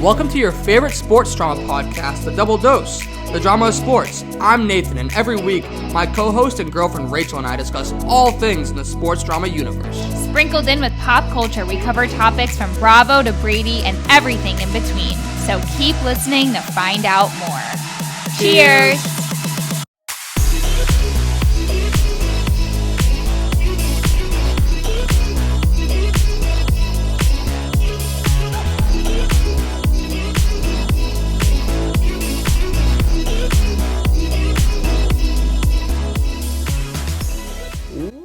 Welcome to your favorite sports drama podcast, The Double Dose, the drama of sports. I'm Nathan, and every week, my co-host and girlfriend Rachel and I discuss all things in the sports drama universe. Sprinkled in with pop culture, we cover topics from Bravo to Brady and everything in between. So keep listening to find out more. Cheers!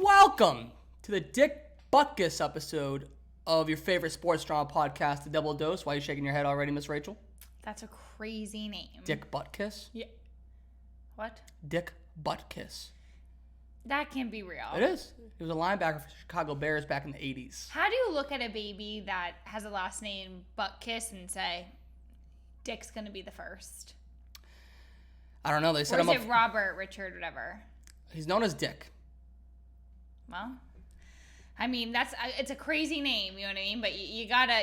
Welcome to the Dick Butkus episode of your favorite sports drama podcast, The Double Dose. Why are you shaking your head already, Miss Rachel? That's a crazy name. Dick Butkus? Yeah. What? Dick Butkus. That can't be real. It is. He was a linebacker for the Chicago Bears back in the 80s. How do you look at a baby that has a last name Butkus and say, Dick's going to be the first? I don't know. They set or him is up. it Robert, Richard, whatever? He's known as Dick. Well, I mean, it's a crazy name, you know what I mean? But you gotta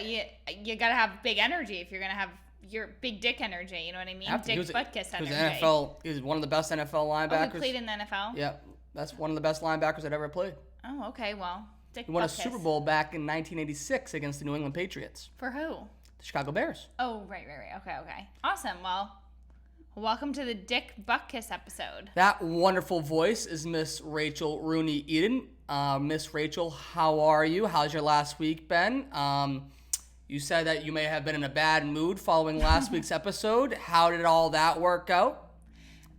have big energy if you're gonna have your big dick energy, you know what I mean? Dick Butkus energy. He was one of the best NFL linebackers. Oh, he played in the NFL? Yeah, that's one of the best linebackers that ever played. Oh, okay, well, Dick Butkus. He won a Super Bowl back in 1986 against the New England Patriots. For who? The Chicago Bears. Oh, right. Okay. Awesome. Well, welcome to the Dick Butkus episode. That wonderful voice is Miss Rachel Rooney Eden. Miss Rachel, how are you? How's your last week been? You said that you may have been in a bad mood following last week's episode. How did all that work out?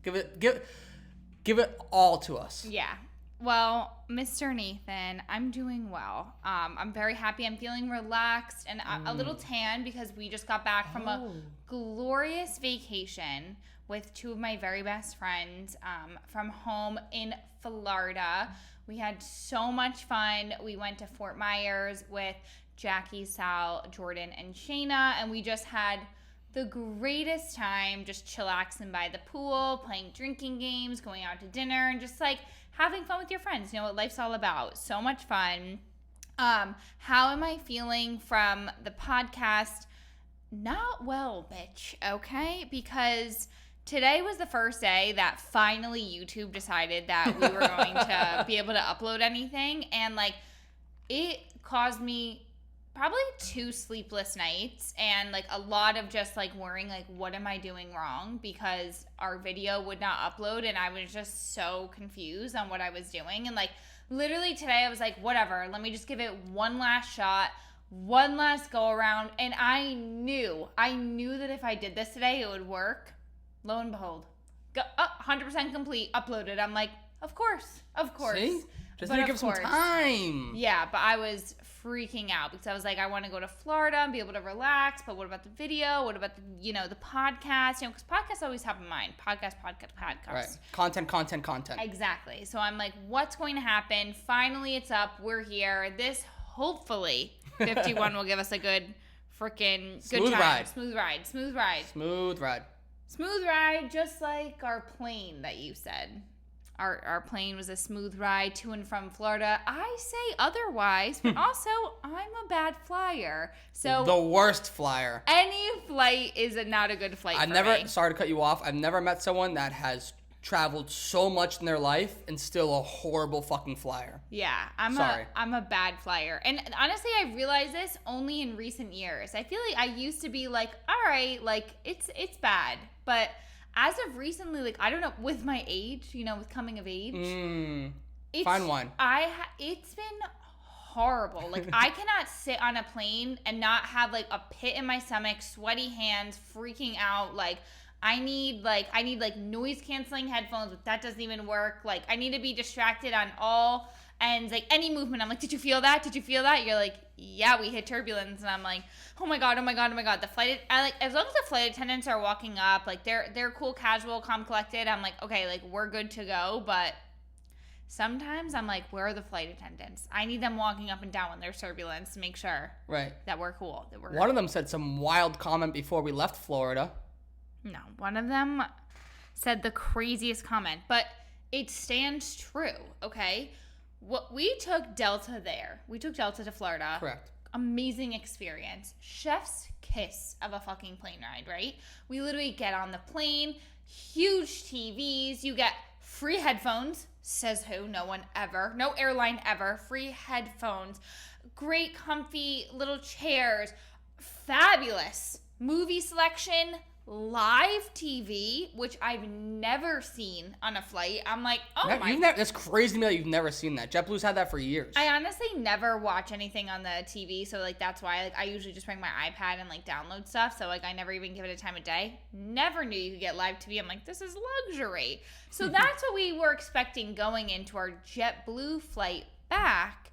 Give it all to us. Yeah. Well, Mr. Nathan, I'm doing well. I'm very happy. I'm feeling relaxed and a little tan because we just got back from a glorious vacation with two of my very best friends from home in Florida. We had so much fun. We went to Fort Myers with Jackie, Sal, Jordan, and Shayna, and we just had the greatest time just chillaxing by the pool, playing drinking games, going out to dinner, and just like having fun with your friends. You know what life's all about. So much fun. How am I feeling from the podcast? Not well, bitch, okay? Because today was the first day that finally YouTube decided that we were going to be able to upload anything. And, like, it caused me probably 2 sleepless nights and, like, a lot of just, like, worrying, like, what am I doing wrong? Because our video would not upload, and I was just so confused on what I was doing. And, like, literally today I was like, whatever, let me just give it one last shot, one last go around. And I knew that if I did this today, it would work. Lo and behold, 100% complete, uploaded. I'm like, of course. See? Just need to give some time. Yeah, but I was freaking out because I was like, I want to go to Florida and be able to relax, but what about the video? What about the podcast? Because podcasts always have in mind. Podcast. Right. Content. Exactly. So I'm like, what's going to happen? Finally, it's up. We're here. This, hopefully, 51 will give us a good freaking good time. Smooth ride. Smooth ride, just like our plane that you said. Our plane was a smooth ride to and from Florida. I say otherwise, but also I'm a bad flyer. So the worst flyer. Any flight is not a good flight for me. Sorry to cut you off. I've never met someone that has traveled so much in their life and still a horrible fucking flyer. Yeah, I'm a bad flyer. And honestly, I realized this only in recent years. I feel like I used to be like, all right, like it's bad. But as of recently, like, I don't know, with my age, with coming of age. Fine wine. It's been horrible. Like, I cannot sit on a plane and not have, like, a pit in my stomach, sweaty hands, freaking out. Like, I need noise canceling headphones, but that doesn't even work. Like, I need to be distracted on all ends. Like, any movement, I'm like, did you feel that? You're like, yeah, we hit turbulence. And I'm like, oh my god. The flight, as long as the flight attendants are walking up, like, they're cool, casual, calm, collected. I'm like, okay, like, we're good to go. But sometimes I'm like, where are the flight attendants? I need them walking up and down when there's turbulence to make sure that we're cool. One of them said some wild comment before we left Florida. No, one of them said the craziest comment, but it stands true, okay? We took Delta there. We took Delta to Florida. Correct. amazing experience. Chef's kiss of a fucking plane ride, right? We literally get on the plane, huge TVs, you get free headphones, says who, no one ever, no airline ever, free headphones, great comfy little chairs, fabulous movie selection, live TV, which I've never seen on a flight. I'm like, that's crazy to me that you've never seen that. JetBlue's had that for years. I honestly never watch anything on the TV, so like that's why like I usually just bring my iPad and like download stuff. So like I never even give it a time of day. Never knew you could get live TV. I'm like, this is luxury. So that's what we were expecting going into our JetBlue flight back,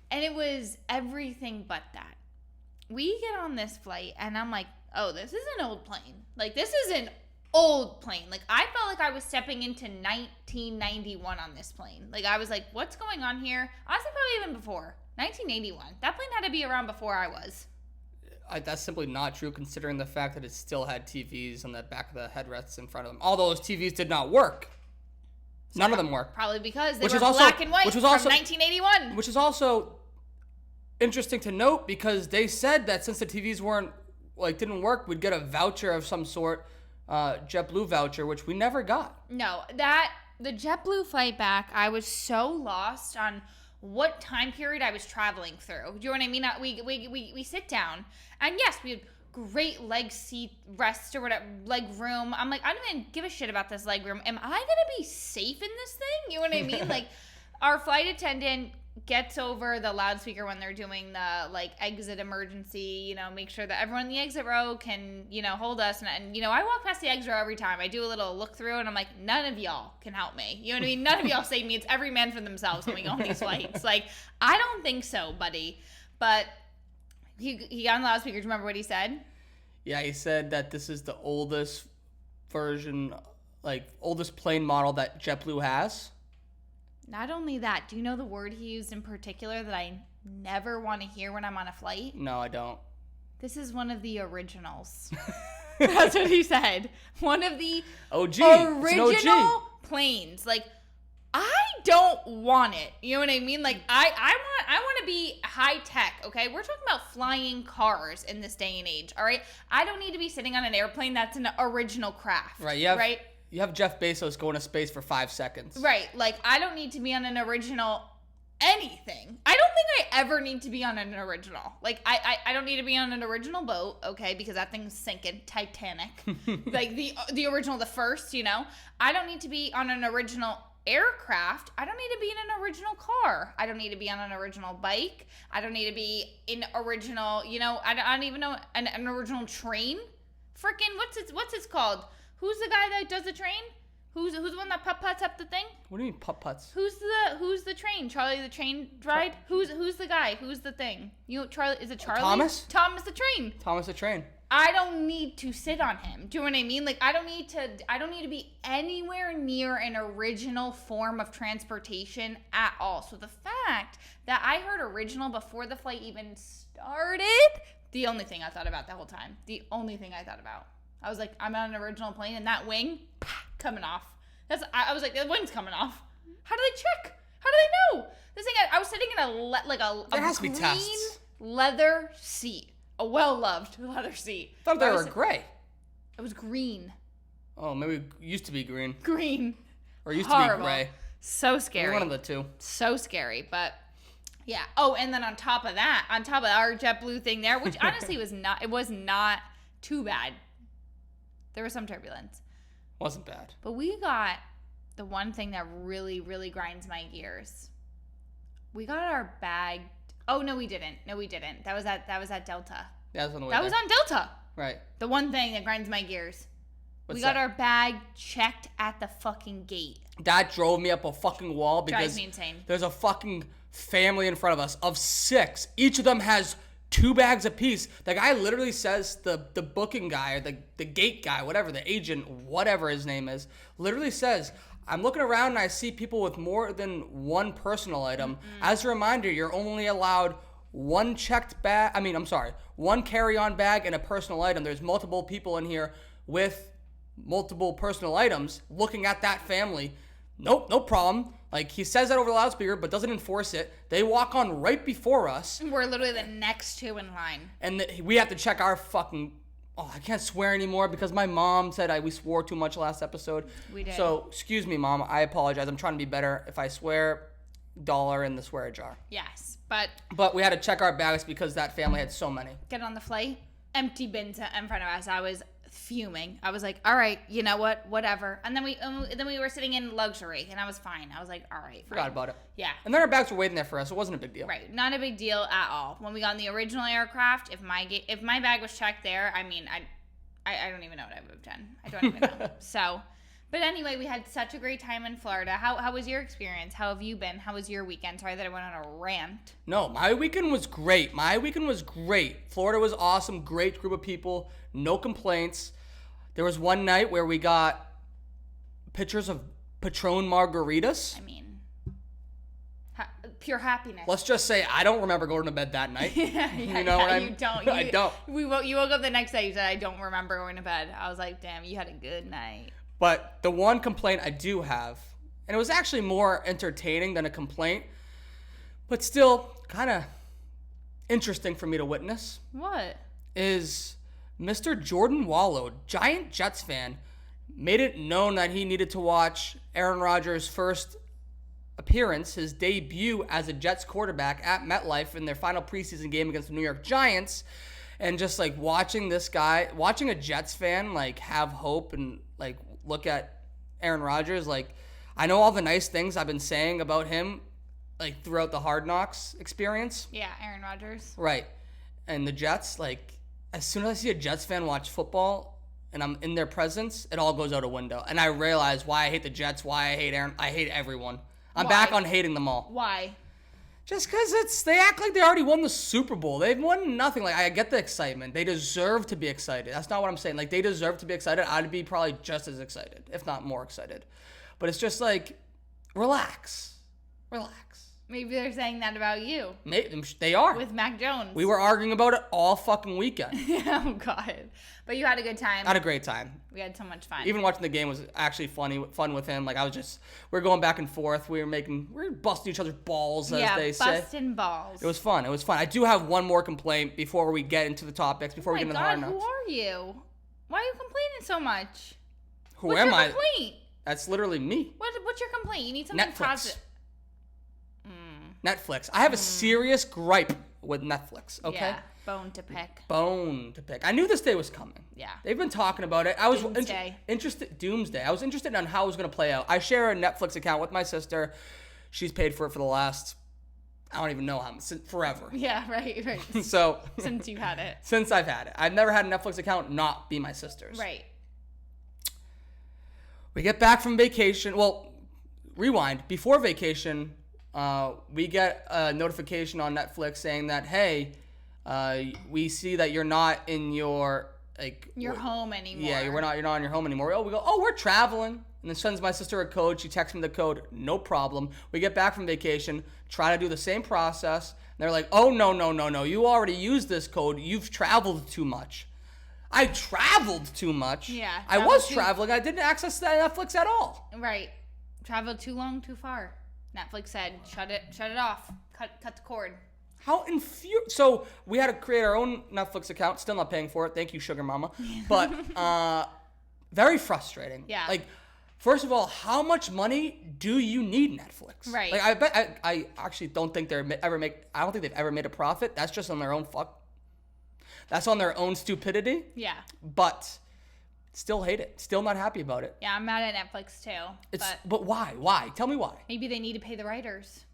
and it was everything but that. We get on this flight, and I'm like, oh, this is an old plane. Like, this is an old plane. Like, I felt like I was stepping into 1991 on this plane. Like, I was like, what's going on here? Honestly, probably even before. 1981. That plane had to be around before I was. That's simply not true, considering the fact that it still had TVs on the back of the headrests in front of them. All those TVs did not work. None of them worked. Probably because they were black and white from 1981. Which is also interesting to note, because they said that since the TVs didn't work, we'd get a voucher of some sort, JetBlue voucher, which we never got. No, the JetBlue flight back, I was so lost on what time period I was traveling through. Do you know what I mean? We sit down, and yes, we had great leg seat rest or whatever, leg room. I'm like, I don't even give a shit about this leg room. Am I gonna be safe in this thing? You know what I mean? Like, our flight attendant gets over the loudspeaker when they're doing the like exit emergency, make sure that everyone in the exit row can, hold us. And I walk past the exit row every time. I do a little look through and I'm like, none of y'all can help me. You know what I mean? None of y'all save me. It's every man for themselves when we go on these flights. Like, I don't think so, buddy. But he got on the loudspeaker. Do you remember what he said? Yeah, he said that this is the oldest version, oldest plane model that JetBlue has. Not only that, do you know the word he used in particular that I never want to hear when I'm on a flight? No, I don't. This is one of the originals. That's what he said. One of the original planes. Like, I don't want it. You know what I mean? Like, I want to be high tech, okay? We're talking about flying cars in this day and age, all right? I don't need to be sitting on an airplane that's an original craft. Right, right? You have Jeff Bezos going to space for 5 seconds. Right. Like, I don't need to be on an original anything. I don't think I ever need to be on an original. Like, I don't need to be on an original boat, okay, because that thing's sinking. Titanic. Like, the original, the first, I don't need to be on an original aircraft. I don't need to be in an original car. I don't need to be on an original bike. I don't need to be in original, I don't even know, an original train. Freaking, what's it called? Who's the guy that does the train? Who's the one that putt-putts up the thing? What do you mean putt-putts? Who's the train? Charlie the train ride? Who's the guy? Who's the thing? Charlie, is it Charlie? Thomas? Thomas the train. Thomas the train. I don't need to sit on him. Do you know what I mean? Like, I don't need to be anywhere near an original form of transportation at all. So the fact that I heard original before the flight even started, the only thing I thought about the whole time. The only thing I thought about. I was like, I'm on an original plane, and that wing, coming off. I was like, the wing's coming off. How do they check? How do they know? This thing, I was sitting in a green leather seat. A well-loved leather seat. I thought they were gray. It was green. Oh, maybe it used to be green. Green. Or used to be gray. So scary. One of the two. So scary, but yeah. Oh, and then on top of our JetBlue thing there, which honestly was not too bad. There was some turbulence. Wasn't bad. But we got the one thing that really, really grinds my gears. We got our bag. Oh, no, we didn't. That was at Delta. Yeah, that was on the way That was on Delta. Right. The one thing that grinds my gears. We got our bag checked at the fucking gate. That drove me up a fucking wall because drives me insane. There's a fucking family in front of us of 6. Each of them has 2 bags apiece. The guy literally says, the booking guy or the gate guy, whatever, the agent, whatever his name is, literally says, I'm looking around and I see people with more than one personal item. Mm-hmm. As a reminder, you're only allowed one carry-on bag and a personal item. There's multiple people in here with multiple personal items looking at that family. Nope, no problem. Like, he says that over the loudspeaker, but doesn't enforce it. They walk on right before us. We're literally the next two in line. And we have to check our fucking... Oh, I can't swear anymore because my mom said we swore too much last episode. We did. So, excuse me, Mom. I apologize. I'm trying to be better. If I swear, dollar in the swear jar. Yes, but... But we had to check our bags because that family had so many. Get on the flight, empty bins in front of us. I was fuming. I was like, all right, you know what? Whatever. And then we were sitting in luxury, and I was fine. I was like, all right. Forgot about it. Yeah. And then our bags were waiting there for us. It wasn't a big deal. Right. Not a big deal at all. When we got on the original aircraft, if my bag was checked there, I mean, I don't even know what I would have done. I don't even know. So, but anyway, we had such a great time in Florida. How was your experience? How have you been? How was your weekend? Sorry that I went on a rant. No, my weekend was great. Florida was awesome. Great group of people. No complaints. There was one night where we got pictures of Patron margaritas. I mean, pure happiness. Let's just say I don't remember going to bed that night. Yeah, you know what I mean? You don't. I don't. You woke up the next day. You said, I don't remember going to bed. I was like, damn, you had a good night. But the one complaint I do have, and it was actually more entertaining than a complaint, but still kind of interesting for me to witness. What? Is Mr. Jordan Wallow, giant Jets fan, made it known that he needed to watch Aaron Rodgers' first appearance, his debut as a Jets quarterback at MetLife in their final preseason game against the New York Giants. And just like watching a Jets fan like have hope and like look at Aaron Rodgers, like I know all the nice things I've been saying about him like throughout the Hard Knocks experience. Yeah, Aaron Rodgers. Right. And the Jets, like as soon as I see a Jets fan watch football and I'm in their presence, it all goes out a window. And I realize why I hate the Jets, why I hate Aaron. I hate everyone. I'm back on hating them all. Why? Just because they act like they already won the Super Bowl. They've won nothing. Like, I get the excitement. They deserve to be excited. That's not what I'm saying. Like, they deserve to be excited. I'd be probably just as excited, if not more excited. But it's just like, relax. Maybe they're saying that about you. Maybe, they are. With Mac Jones. We were arguing about it all fucking weekend. Oh, God. But you had a good time. I had a great time. We had so much fun. Even watching the game was actually fun with him. Like, we were going back and forth. We were busting each other's balls, as they say. Yeah, busting balls. It was fun. I do have one more complaint before we get into the topics, before we get into the Hard Knocks. Who are you? Why are you complaining so much? What's your complaint? That's literally me. What's your complaint? You need something positive. Netflix. I have a serious gripe with Netflix, okay? Yeah, bone to pick. I knew this day was coming. Yeah. They've been talking about it. I was Doomsday. Doomsday. I was interested in how it was going to play out. I share a Netflix account with my sister. She's paid for it for the last, I don't even know how, forever. Yeah, right. So Since you had it. Since I've had it. I've never had a Netflix account not be my sister's. Right. We get back from vacation. Well, rewind. Before vacation, we get a notification on Netflix saying that, hey, we see that you're not in your home anymore. Yeah, you're not in your home anymore. We go, we're traveling. And then sends my sister a code. She texts me the code. No problem. We get back from vacation, try to do the same process. And they're like, oh, no. You already used this code. You've traveled too much. I traveled too much. Yeah. I was traveling. I didn't access Netflix at all. Right. Traveled too long, too far. Netflix said, shut it off. Cut the cord. How infuriating. So we had to create our own Netflix account. Still not paying for it. Thank you, Sugar Mama. But very frustrating. Yeah. Like, first of all, how much money do you need Netflix? Right. Like, I actually don't think they've ever made a profit. That's just on their own That's on their own stupidity. Yeah. But still hate it. Still not happy about it. Yeah, I'm mad at Netflix too. But why? Why? Tell me why. Maybe they need to pay the writers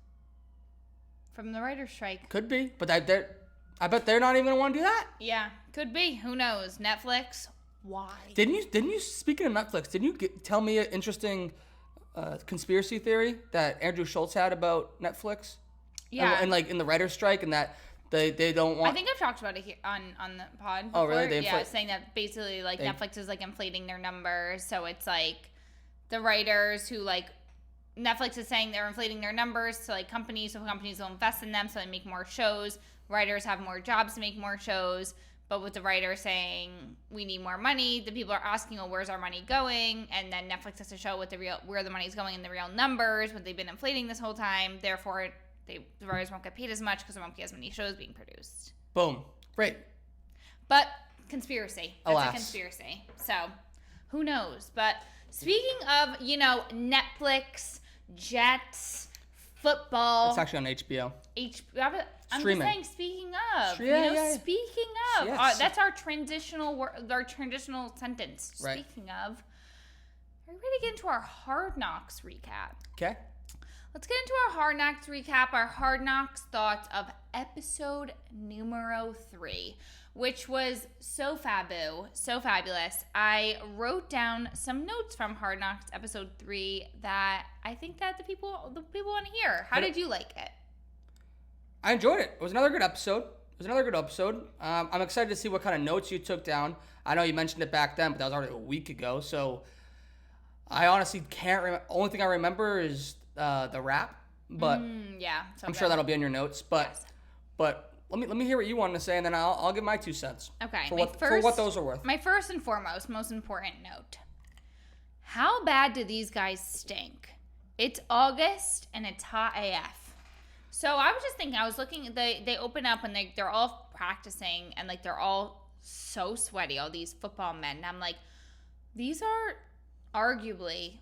from the writers' strike. Could be, but I bet they're not even gonna want to do that. Yeah, could be. Who knows? Netflix. Why? Didn't you? Speaking of Netflix, didn't you tell me an interesting conspiracy theory that Andrew Schultz had about Netflix? Yeah. And like in the writer's strike, and that they don't want. I think I've talked about it here on the pod before. Oh, really? Yeah, saying that basically like Netflix is like inflating their numbers, so it's like the writers who like Netflix is saying they're inflating their numbers to like companies, so companies will invest in them, so they make more shows. Writers have more jobs to make more shows, But with the writer saying we need more money, the people are asking, well, where's our money going? And then Netflix has to show where the money's going in the real numbers, what they've been inflating this whole time. Therefore, the writers won't get paid as much because there won't be as many shows being produced. Boom. Great. But conspiracy. That's Alas. a conspiracy. So who knows? But speaking of, Netflix, Jets, football. It's actually on HBO. I'm Streaming. just saying, speaking of. Yeah. Speaking of. Yes. That's our transitional sentence. Right. Speaking of. Are we ready to get into our Hard Knocks recap? Okay. Let's get into our Hard Knocks recap, our Hard Knocks thoughts of episode numero 3, which was so fabulous. I wrote down some notes from Hard Knocks episode 3 that I think that the people want to hear. How did you like it? I enjoyed it. It was another good episode. I'm excited to see what kind of notes you took down. I know you mentioned it back then, but that was already a week ago. So I honestly can't remember. Only thing I remember is the rap. But I'm sure that'll be in your notes. But let me hear what you wanted to say, and then I'll give my 2 cents. Okay. For what those are worth. My first and foremost, most important note. How bad do these guys stink? It's August and it's hot AF. So I was just thinking, I was looking, they open up and they're all practicing and they're all so sweaty, all these football men. And I'm like, these are arguably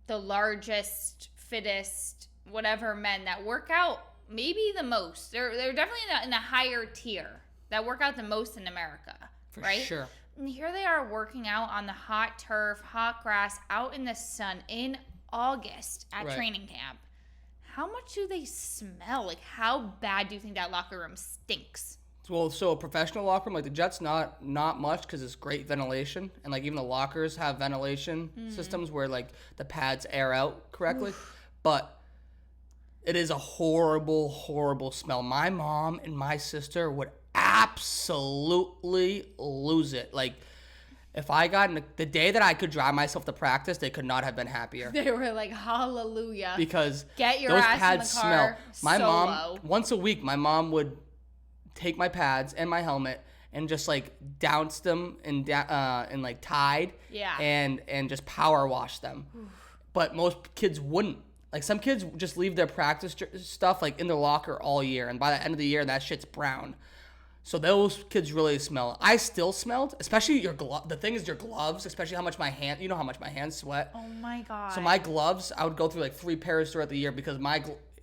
the largest, fittest, whatever men that work out maybe the most. They're definitely in a higher tier that work out the most in America, right? For sure. And here they are working out on the hot turf, hot grass, out in the sun in August at training camp. How much do they smell? How bad do you think that locker room stinks? Well, so a professional locker room, the Jets, not much because it's great ventilation. And, even the lockers have ventilation systems where, the pads air out correctly. Oof. But it is a horrible, horrible smell. My mom and my sister would absolutely lose it. If I got the day that I could drive myself to practice, they could not have been happier. They were like, hallelujah. Because get your those ass pads in the car. Smell. My mom, once a week, my mom would take my pads and my helmet and just douse them in Tide. Yeah. And just power wash them. Oof. But most kids wouldn't. Some kids just leave their practice stuff in their locker all year, and by the end of the year, that shit's brown. So those kids really smell. I still smelled, especially your glove. The thing is your gloves, especially how much my hand. You know how much my hands sweat. Oh my god. So my gloves, I would go through 3 pairs throughout the year because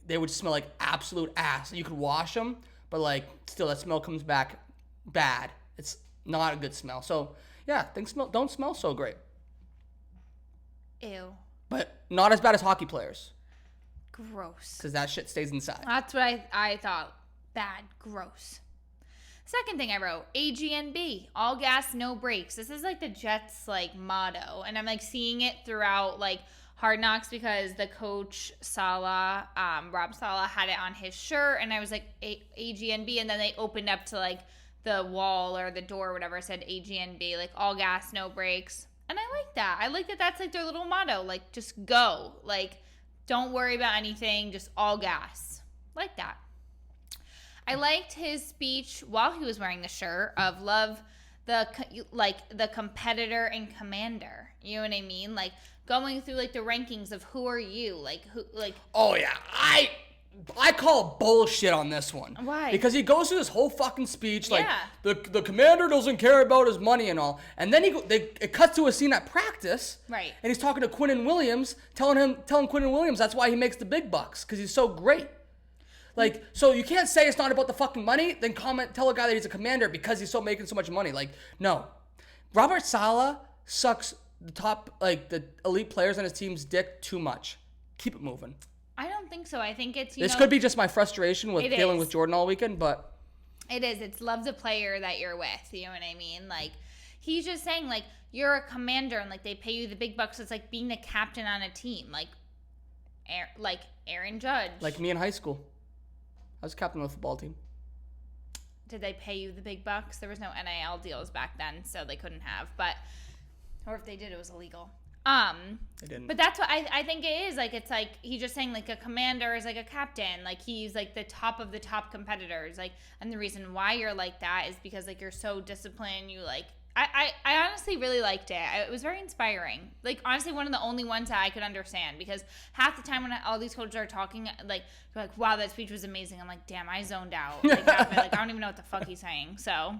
they would smell like absolute ass. You could wash them, but still that smell comes back bad. It's not a good smell. So yeah, things don't smell so great. Ew. But not as bad as hockey players. Gross. Because that shit stays inside. That's what I thought. Bad. Gross. Second thing I wrote, AGNB, all gas, no brakes. This is the Jets motto, and I'm seeing it throughout Hard Knocks because the coach Rob Saleh had it on his shirt, and I was AGNB, and then they opened up to the wall or the door or whatever, said AGNB, all gas, no brakes, and I like that. I like that that's their little motto, just go, don't worry about anything, just all gas, like that. I liked his speech while he was wearing the shirt of love the competitor and commander. You know what I mean? Going through the rankings of who are you? Oh yeah, I call bullshit on this one. Why? Because he goes through this whole fucking speech the commander doesn't care about his money and all, and then it cuts to a scene at practice. Right. And he's talking to Quinnen Williams, telling Quinnen Williams that's why he makes the big bucks because he's so great. So you can't say it's not about the fucking money, then tell a guy that he's a commander because he's making so much money. No. Robert Saleh sucks the top, the elite players on his team's dick too much. Keep it moving. I don't think so. I think it's, This could be just my frustration with dealing with Jordan all weekend, but. It is. It's love the player that you're with. You know what I mean? He's just saying, you're a commander and, they pay you the big bucks. It's like being the captain on a team. Aaron Judge. Like me in high school. I was captain of the football team. Did they pay you the big bucks? There was no NIL deals back then, so they couldn't have. Or if they did, it was illegal. They didn't. But that's what I think it is. Like, it's like he's just saying, like, a commander is like a captain. Like, he's like the top of the top competitors. Like, and the reason why you're like that is because, like, you're so disciplined. You, like, I honestly really liked it. It was very inspiring. Like, honestly, one of the only ones that I could understand, because half the time when all these coaches are talking, like, you're like, wow, that speech was amazing. I'm like, damn, I zoned out. Like, half it, like, I don't even know what the fuck he's saying. So,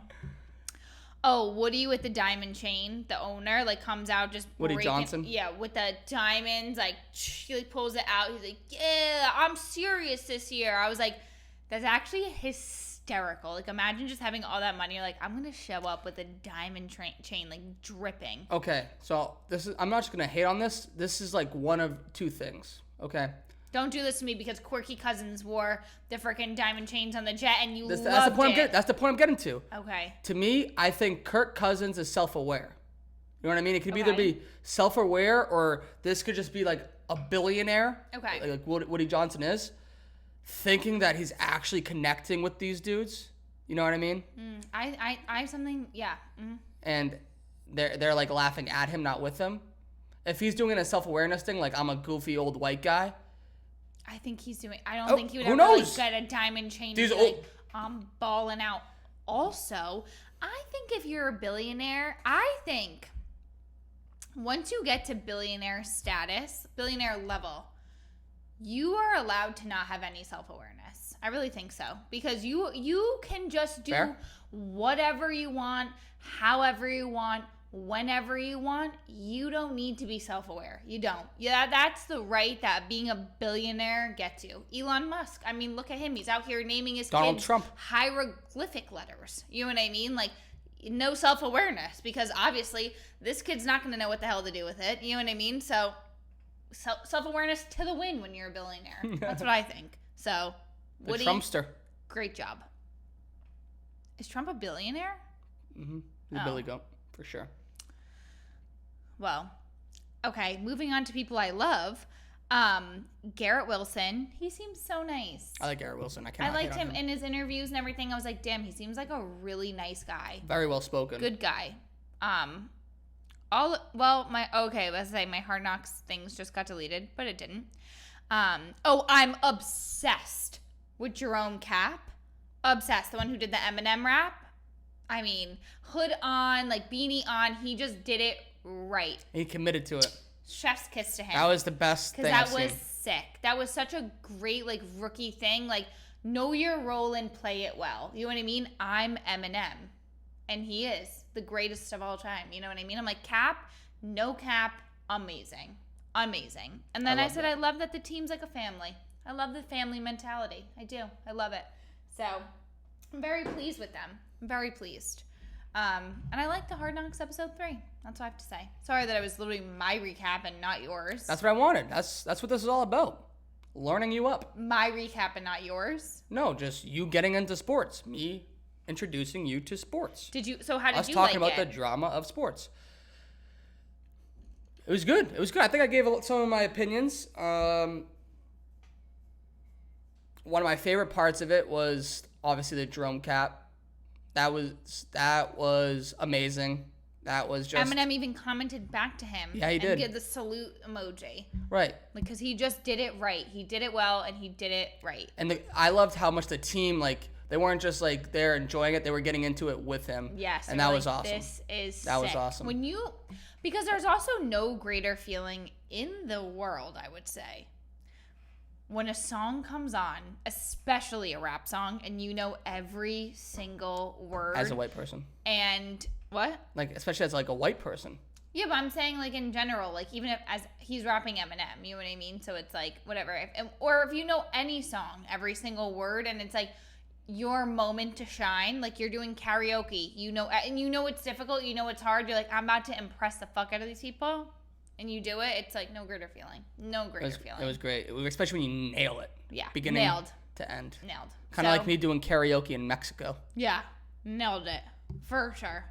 oh, Woody with the diamond chain, the owner, like, comes out just Woody Johnson? Yeah, with the diamonds, like, he, like, pulls it out. He's like, yeah, I'm serious this year. I was like, that's actually hysterical. Like, imagine just having all that money. You're like, I'm going to show up with a diamond chain, like, dripping. Okay, so I'm not just going to hate on this. This is, like, one of two things, okay? Don't do this to me because Quirky Cousins wore the freaking diamond chains on the jet and you loved that's the point it. That's the point I'm getting to. Okay. To me, I think Kirk Cousins is self-aware. You know what I mean? It could Okay. either be self-aware or this could just be like a billionaire. Okay. Like Woody Johnson is. Thinking that he's actually connecting with these dudes. You know what I mean? I have something, yeah. And they're like laughing at him, not with him. If he's doing a self-awareness thing, like I'm a goofy old white guy. I think he's doing. I don't think he would who ever knows? like, get a diamond chain. These and be like, I'm balling out. Also, I think if you're a billionaire, I think once you get to billionaire status, billionaire level, you are allowed to not have any self-awareness. I really think so, because you can just do Fair. whatever you want, however you want, whenever you want. You don't need to be self-aware. You don't. Yeah, that's the right that being a billionaire gets you. Elon Musk, I mean, look at him. He's out here naming his Donald kids Trump. hieroglyphic letters. You know what I mean? Like, no self-awareness, because obviously this kid's not going to know what the hell to do with it. You know what I mean? So self-awareness to the win when you're a billionaire. That's what I think. So, Woody, The Trumpster. great job. Is Trump a billionaire? Mm-hmm. He's Billy Goat, for sure. Well, okay, moving on to people I love. Garrett Wilson, he seems so nice. I like Garrett Wilson. I liked him in his interviews and everything. I was like, damn, he seems like a really nice guy. Very well spoken. Good guy. my let's say my Hard Knocks things just got deleted, but it didn't. I'm obsessed with Jerome Cap. Obsessed. The one who did the Eminem rap. I mean, hood on, like beanie on. He just did it right. He committed to it. Chef's kiss to him. That was the best thing Because I've that was seen. sick. That was such a great, like, rookie thing. Like, know your role and play it well. You know what I mean? I'm Eminem. And he is the greatest of all time. You know what I mean? I'm like, Cap, no cap, amazing. Amazing. And then I said, I love that the team's like a family. I love the family mentality. I do. I love it. So, I'm very pleased with them. I'm very pleased. And I like the Hard Knocks episode 3. That's what I have to say. Sorry that it was literally my recap and not yours. That's what I wanted. That's what this is all about. Learning you up. My recap and not yours. No, just you getting into sports. Me introducing you to sports. So how did Us you talking like about it? the drama of sports. It was good. It was good. I think I gave some of my opinions. One of my favorite parts of it was obviously the Jerome Cap. That was amazing. That was just Eminem even commented back to him. Yeah, he and did. Did the salute emoji. right. Because he just did it right. He did it well, and he did it right. And I loved how much the team, like, they weren't just like there enjoying it; they were getting into it with him. Yes. and that was awesome. This is That was sick. awesome. Because there's also no greater feeling in the world, I would say, when a song comes on, especially a rap song, and you know every single word. As a white person, And what? like especially as like a white person. Yeah, but I'm saying, like, in general, like, even if as he's rapping Eminem, you know what I mean? So it's like, whatever. Or if you know any song, every single word, and it's like your moment to shine, like you're doing karaoke, you know, and you know it's difficult, you know it's hard, you're like, I'm about to impress the fuck out of these people, and you do it, it's like no greater feeling. No greater feeling. It was great, especially when you nail it. Yeah, beginning nailed. to end. Nailed. Kind of like me doing karaoke in Mexico. Yeah, nailed it. For sure.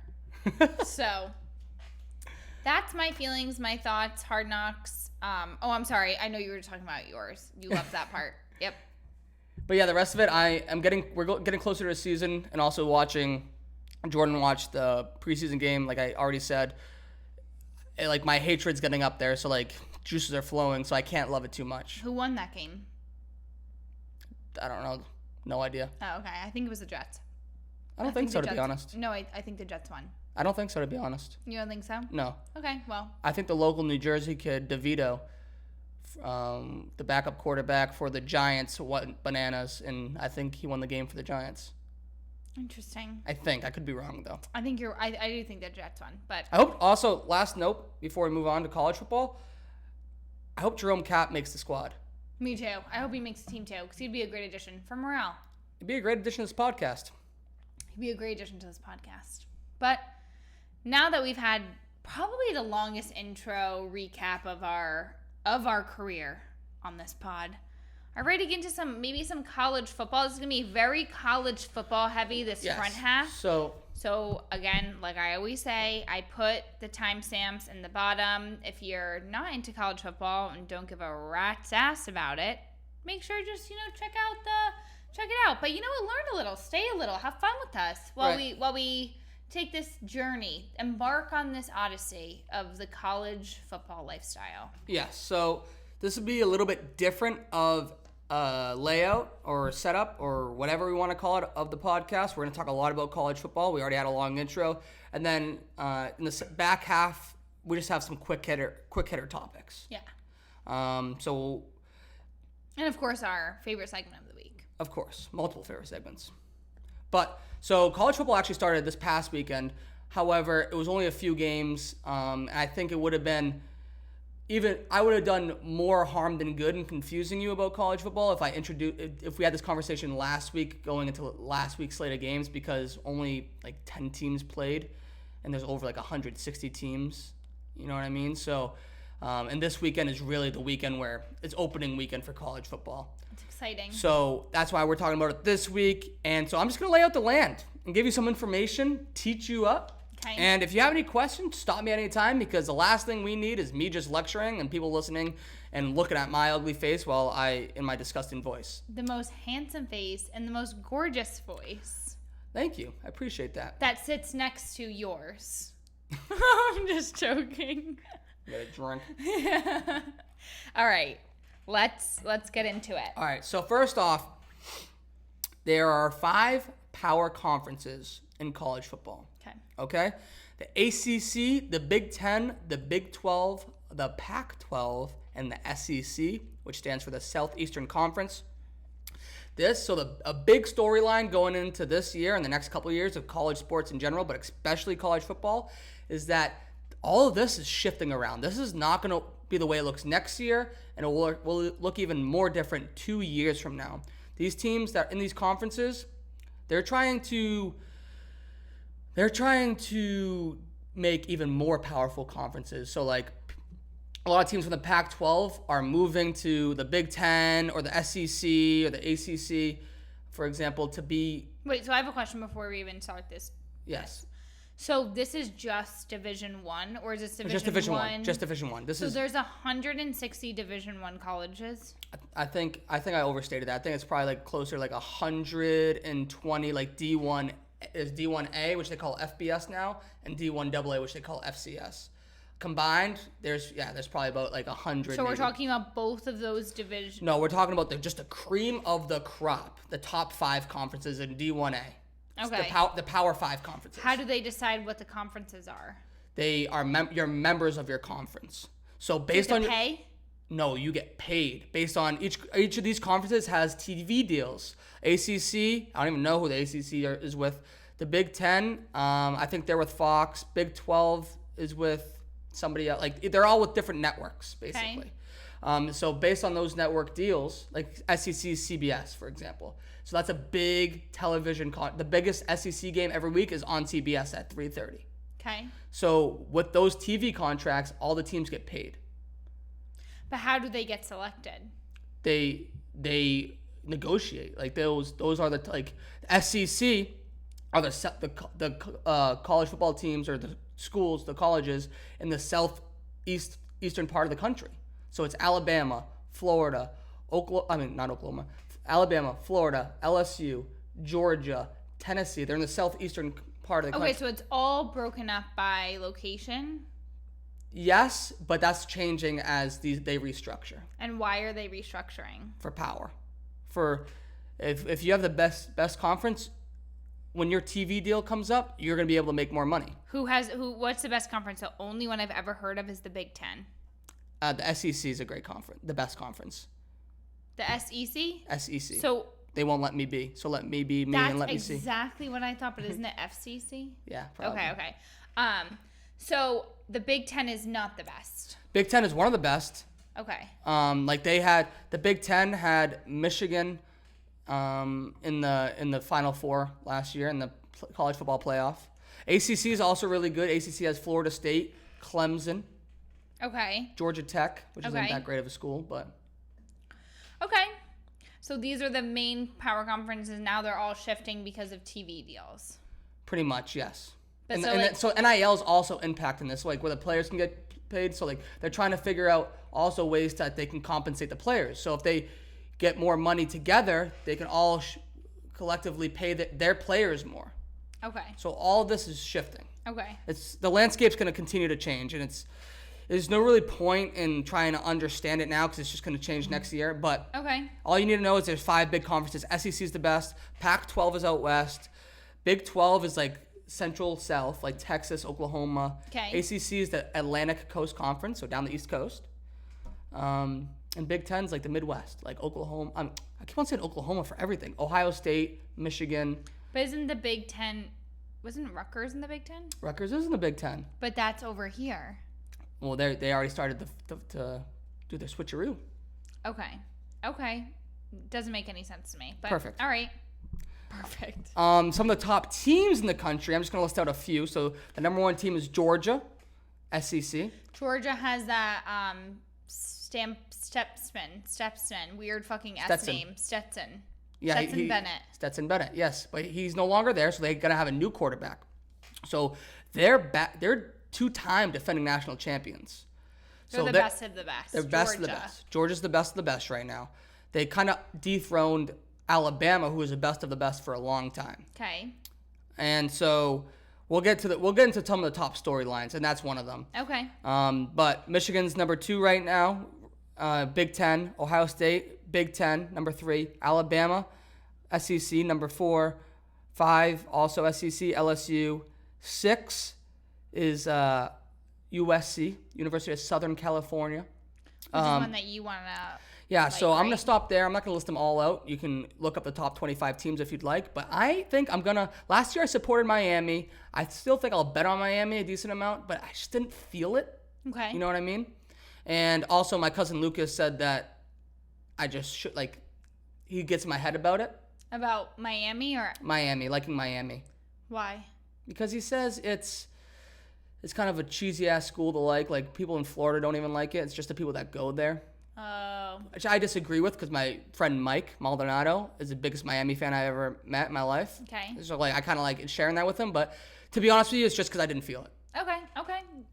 So, that's my feelings, my thoughts, Hard Knocks. I'm sorry. I know you were talking about yours. You loved that part. Yep. But yeah, the rest of it, we're getting closer to the season, and also watching Jordan watch the preseason game. Like I already said, like my hatred's getting up there, so like juices are flowing, so I can't love it too much. Who won that game? I don't know. No idea. Oh, okay. I think it was the Jets. I don't think so, to be honest. No, I think the Jets won. I don't think so, to be honest. You don't think so? No. Okay, well. I think the local New Jersey kid, DeVito, the backup quarterback for the Giants, went bananas, and I think he won the game for the Giants. Interesting. I think. I could be wrong, though. I think I do think the Jets won, but. I hope, also, last note, before we move on to college football, I hope Jerome Kapp makes the squad. Me too. I hope he makes the team too, because he'd be a great addition for morale. He'd be a great addition to this podcast. He'd be a great addition to this podcast. But now that we've had probably the longest intro recap of our career on this pod, are we ready to get into some college football? This is gonna be very college football heavy this front half. So again, like I always say, I put the timestamps in the bottom. If you're not into college football and don't give a rat's ass about it, make sure just check it out. But learn a little, stay a little, have fun with us while we take this journey, embark on this odyssey of the college football lifestyle. Yes. So this would be a little bit different of layout or setup or whatever we want to call it of the podcast. We're going to talk a lot about college football. We already had a long intro, and then in the back half we just have some quick hitter topics. Yeah. And of course our favorite segment of the week. Of course, multiple favorite segments. But so college football actually started this past weekend. However, it was only a few games. And I think it would have been I would have done more harm than good in confusing you about college football if we had this conversation last week going into last week's slate of games, because only like 10 teams played and there's over like 160 teams. You know what I mean? So, and this weekend is really the weekend where it's opening weekend for college football. It's exciting. So that's why we're talking about it this week. And so I'm just going to lay out the land and give you some information, teach you up. Okay. And if you have any questions, stop me at any time, because the last thing we need is me just lecturing and people listening and looking at my ugly face in my disgusting voice. The most handsome face and the most gorgeous voice. Thank you. I appreciate that. That sits next to yours. I'm just joking. Get a drink. Yeah. All right. Let's get into it. All right. So first off, there are 5 power conferences in college football. Okay? The ACC, the Big Ten, the Big 12, the Pac-12, and the SEC, which stands for the Southeastern Conference. A big storyline going into this year and the next couple of years of college sports in general, but especially college football, is that all of this is shifting around. This is not going to be the way it looks next year, and it will look even more different 2 years from now. These teams that are in these conferences, they're trying to make even more powerful conferences. So like a lot of teams from the Pac-12 are moving to the Big Ten or the SEC or the ACC, for example, to be... Wait, so I have a question before we even start this. Yes. So this is just Division I, or is this Division I? Just Division I. Just Division I. There's 160 Division I colleges? I think I overstated that. I think it's probably like closer like 120, like D1 is D1A, which they call FBS now, and D1AA, which they call FCS. Combined, there's probably about like 100. So we're talking about both of those divisions? No, we're talking about just the cream of the crop, the top 5 conferences in D1A. Okay. The Power 5 conferences. How do they decide what the conferences are? They are you're members of your conference. So based on pay? No, you get paid based on each of these conferences has TV deals. ACC, I don't even know who the ACC is with. The Big Ten, I think they're with Fox. Big 12 is with somebody else. Like they're all with different networks, basically. Okay. So based on those network deals, like SEC, CBS, for example. So that's a big television. The biggest SEC game every week is on CBS at 3:30. Okay. So with those TV contracts, all the teams get paid. But how do they get selected? They negotiate. Like those are the SEC are the college football teams or the schools, the colleges in the southeastern part of the country. So it's Alabama, Florida, Alabama, Florida, LSU, Georgia, Tennessee. They're in the southeastern part of the country. Okay, so it's all broken up by location? Yes, but that's changing as they restructure And why are they restructuring? for power. For if you have the best conference, when your TV deal comes up, you're going to be able to make more money. What's the best conference? The only one I've ever heard of is the Big Ten. The SEC is a great conference, the best conference. The SEC? SEC. So they won't let me be. So let me be me and let me see. That's exactly what I thought, but isn't it FCC? Yeah, probably. Okay. So the Big Ten is not the best. Big Ten is one of the best. Okay. Like the Big Ten had Michigan in the Final Four last year in the college football playoff. ACC is also really good. ACC has Florida State, Clemson, Okay. Georgia Tech, which isn't that great of a school, but Okay. So these are the main power conferences. Now they're all shifting because of TV deals. pretty much yes. But So NIL is also impacting this, like where the players can get paid. So like they're trying to figure out also ways that they can compensate the players. So if they get more money together, they can all collectively pay their players more. Okay. So all of this is shifting. Okay. The landscape's going to continue to change, and there's no really point in trying to understand it now because it's just going to change next year. But Okay. all you need to know is there's 5 big conferences. SEC is the best. Pac-12 is out west. Big 12 is like Central South, like Texas, Oklahoma. Okay. ACC is the Atlantic Coast Conference, so down the East Coast. And Big 10 is like the Midwest, like Oklahoma. I keep on saying Oklahoma for everything. Ohio State, Michigan. But isn't the Big Ten, wasn't Rutgers in the Big Ten? Rutgers is in the Big 10. But that's over here. Well, they already started to do their switcheroo. Okay. Doesn't make any sense to me. But Perfect. All right. Perfect. Some of the top teams in the country, I'm just going to list out a few. So the number 1 team is Georgia, SEC. Georgia has that Stepson, weird fucking Stetson. name. Stetson. Yeah, Stetson Bennett. Stetson Bennett, yes. But he's no longer there, so they're going to have a new quarterback. So they're 2-time defending national champions. They're the best of the best. They're best of the best. Georgia's the best of the best right now. They kind of dethroned Alabama, who was the best of the best for a long time. Okay. And so we'll get into some of the top storylines, and that's one of them. Okay. But Michigan's number 2 right now. Big 10, Ohio State, Big 10, number 3, Alabama, SEC, number 4, 5, also SEC, LSU, 6 is USC, University of Southern California. Which is one that you want to. Yeah, so I'm going to stop there. I'm not going to list them all out. You can look up the top 25 teams if you'd like. But I think I'm going to. Last year I supported Miami. I still think I'll bet on Miami a decent amount, but I just didn't feel it. Okay. You know what I mean? And also, my cousin Lucas said that I just should, like, he gets in my head about it. About Miami or? Liking Miami. Why? Because he says it's kind of a cheesy-ass school to like. Like, people in Florida don't even like it. It's just the people that go there. Oh. Which I disagree with because my friend Mike Maldonado is the biggest Miami fan I ever met in my life. Okay. So, like, I kind of like sharing that with him. But to be honest with you, it's just because I didn't feel it. Okay.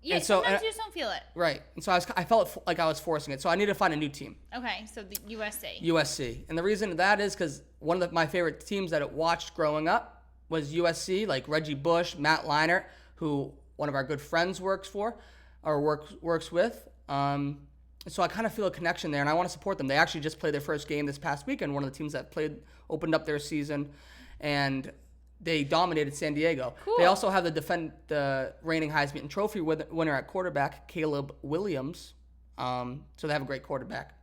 Yeah, And so- sometimes you just don't feel it. Right. And so I felt like I was forcing it. So I need to find a new team. Okay, so the USC. USC. And the reason that is because one of my favorite teams that I watched growing up was USC, like Reggie Bush, Matt Leinart, who one of our good friends works with. So I kind of feel a connection there, and I want to support them. They actually just played their first game this past weekend. One of the teams that opened up their season, and they dominated San Diego. Cool. They also have the reigning Heisman Trophy winner at quarterback, Caleb Williams. So they have a great quarterback.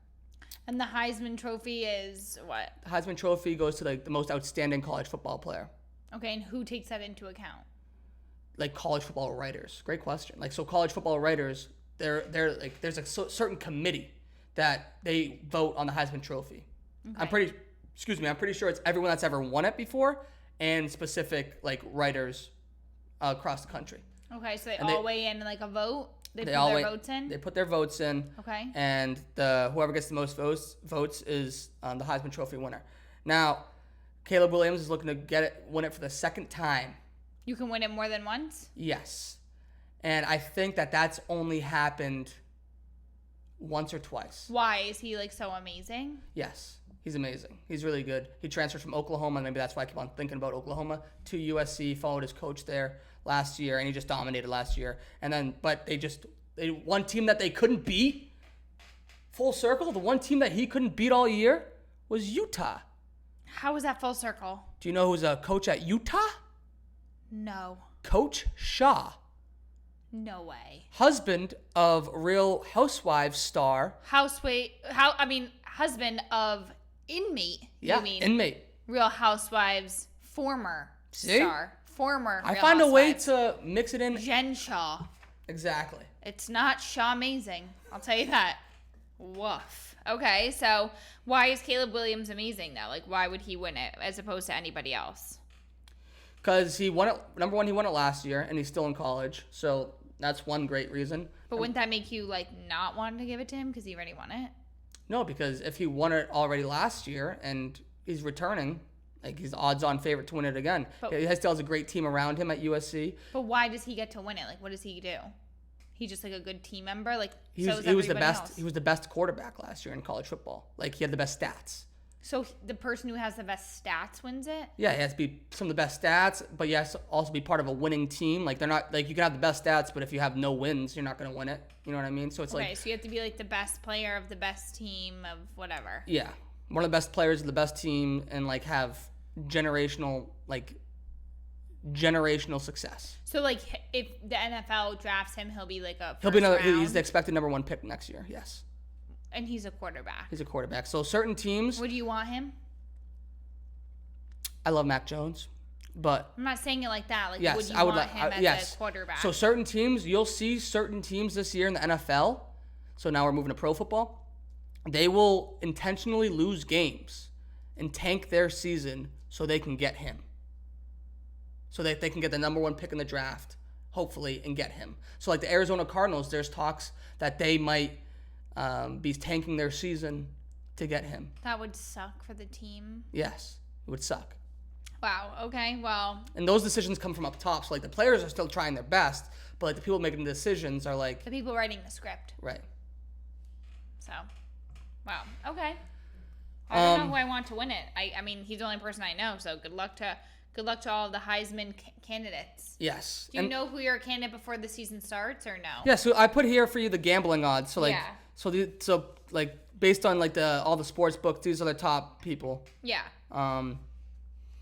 And the Heisman Trophy is what? The Heisman Trophy goes to the most outstanding college football player. Okay, and who takes that into account? Like college football writers. Great question. Like, so college football writers, they're like, there's a certain committee that they vote on the Heisman Trophy. Okay. I'm pretty sure it's everyone that's ever won it before and specific like writers across the country. Okay, so they all weigh in like a vote? They put their votes in? They put their votes in. Okay. And whoever gets the most votes is the Heisman Trophy winner. Now, Caleb Williams is looking to win it for the second time. You can win it more than once? Yes. And I think that's only happened once or twice. Why? Is he like so amazing? Yes. He's amazing. He's really good. He transferred from Oklahoma, and maybe that's why I keep on thinking about Oklahoma, to USC, followed his coach there last year, and he just dominated last year. And then, but they one team that they couldn't beat. Full circle. The one team that he couldn't beat all year was Utah. How was that full circle? Do you know who's a coach at Utah? No. Coach Shaw. No way. Husband of Real Housewives star. Husband of inmate. Yeah, you mean inmate. Real Housewives former star. Former I Real find a way Housewives. to mix it in. Jen Shaw. Exactly. It's not Shaw amazing. I'll tell you that. Woof. Okay, so why is Caleb Williams amazing though? Like, why would he win it as opposed to anybody else? Because he won it. Number one, he won it last year, and he's still in college. So that's one great reason. But wouldn't that make you like not want to give it to him because he already won it? No, because if he won it already last year and he's returning, like he's odds-on favorite to win it again. He still has a great team around him at USC. But why does he get to win it? Like, what does he do? He just like a good team member? Like, He was the best. He was the best quarterback last year in college football. Like he had the best stats. So the person who has the best stats wins it? Yeah, he has to be some of the best stats, but he has to also be part of a winning team. Like they're not like you can have the best stats, but if you have no wins, you're not going to win it. You know what I mean? So it's okay, so you have to be like the best player of the best team of whatever. Yeah, one of the best players of the best team, and like have generational success. So like if the NFL drafts him, he'll be like a He'll be another. round, He's the expected number one pick next year. Yes. and he's a quarterback. He's a quarterback. So certain teams. Would you want him? I love Mac Jones, but I'm not saying it like that. Like, yes, would you I would want him as yes. a quarterback? So certain teams, you'll see certain teams this year in the NFL. So now we're moving to pro football. They will intentionally lose games and tank their season so they can get him. So that they can get the number one pick in the draft, hopefully, and get him. So like the Arizona Cardinals, there's talks that they might be tanking their season to get him. That would suck for the team. Yes, it would suck. Wow. Okay. Well. And those decisions come from up top. So like the players are still trying their best, but like the people making the decisions are like The people writing the script. right. So, wow. Okay. I don't know who I want to win it. I mean, he's the only person I know. So good luck to all of the Heisman candidates. Yes. Do you know who your candidate before the season starts or no? Yeah. So I put here for you the gambling odds. So like so like based on like all the sports books, these are the top people. Yeah.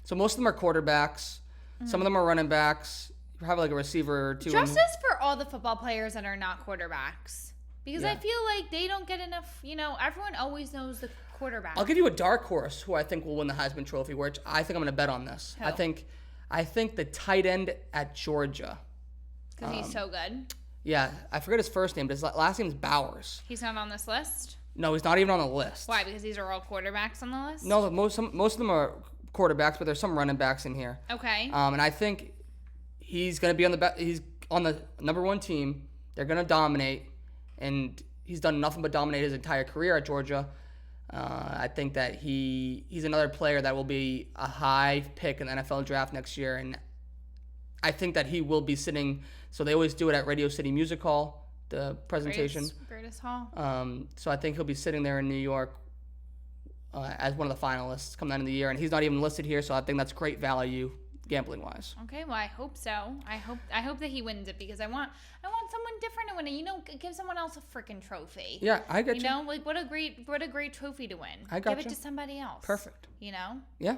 So most of them are quarterbacks. Some of them are running backs. You have like a receiver or two. Justice for all the football players that are not quarterbacks. Because I feel like they don't get enough, everyone always knows the quarterback. I'll give you a dark horse who I think will win the Heisman Trophy, which I think I'm going to bet on this. Who? I think the tight end at Georgia. Because he's so good. Yeah, I forget his first name, but his last name is Bowers. He's not on this list? No, he's not even on the list. Why? Because these are all quarterbacks on the list? No, most of them are quarterbacks, but there's some running backs in here. Okay. And I think he's going to be he's on the number one team. They're going to dominate, and he's done nothing but dominate his entire career at Georgia. I think that he's another player that will be a high pick in the NFL draft next year, and I think that he will be sitting. So they always do it at Radio City Music Hall, the presentation. Greatest hall. So I think he'll be sitting there in New York as one of the finalists come the end of the year, and he's not even listed here. So I think that's great value gambling wise. Okay, well I hope so. I hope that he wins it because I want someone different to win it. Give someone else a freaking trophy. Yeah, I get you. Like what a great trophy to win. I got Give you. it to somebody else. Perfect. Yeah.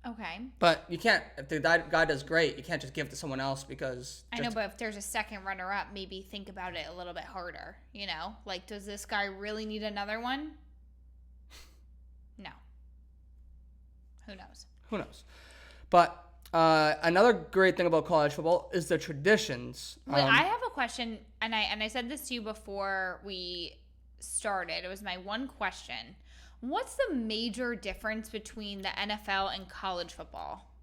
Okay. But you can't. If the guy does great, you can't just give it to someone else because. I know, but if there's a second runner-up, maybe think about it a little bit harder. Like, does this guy really need another one? No. Who knows? But another great thing about college football is the traditions. Wait, I have a question, and I said this to you before we started. It was my one question. What's the major difference between the NFL and college football?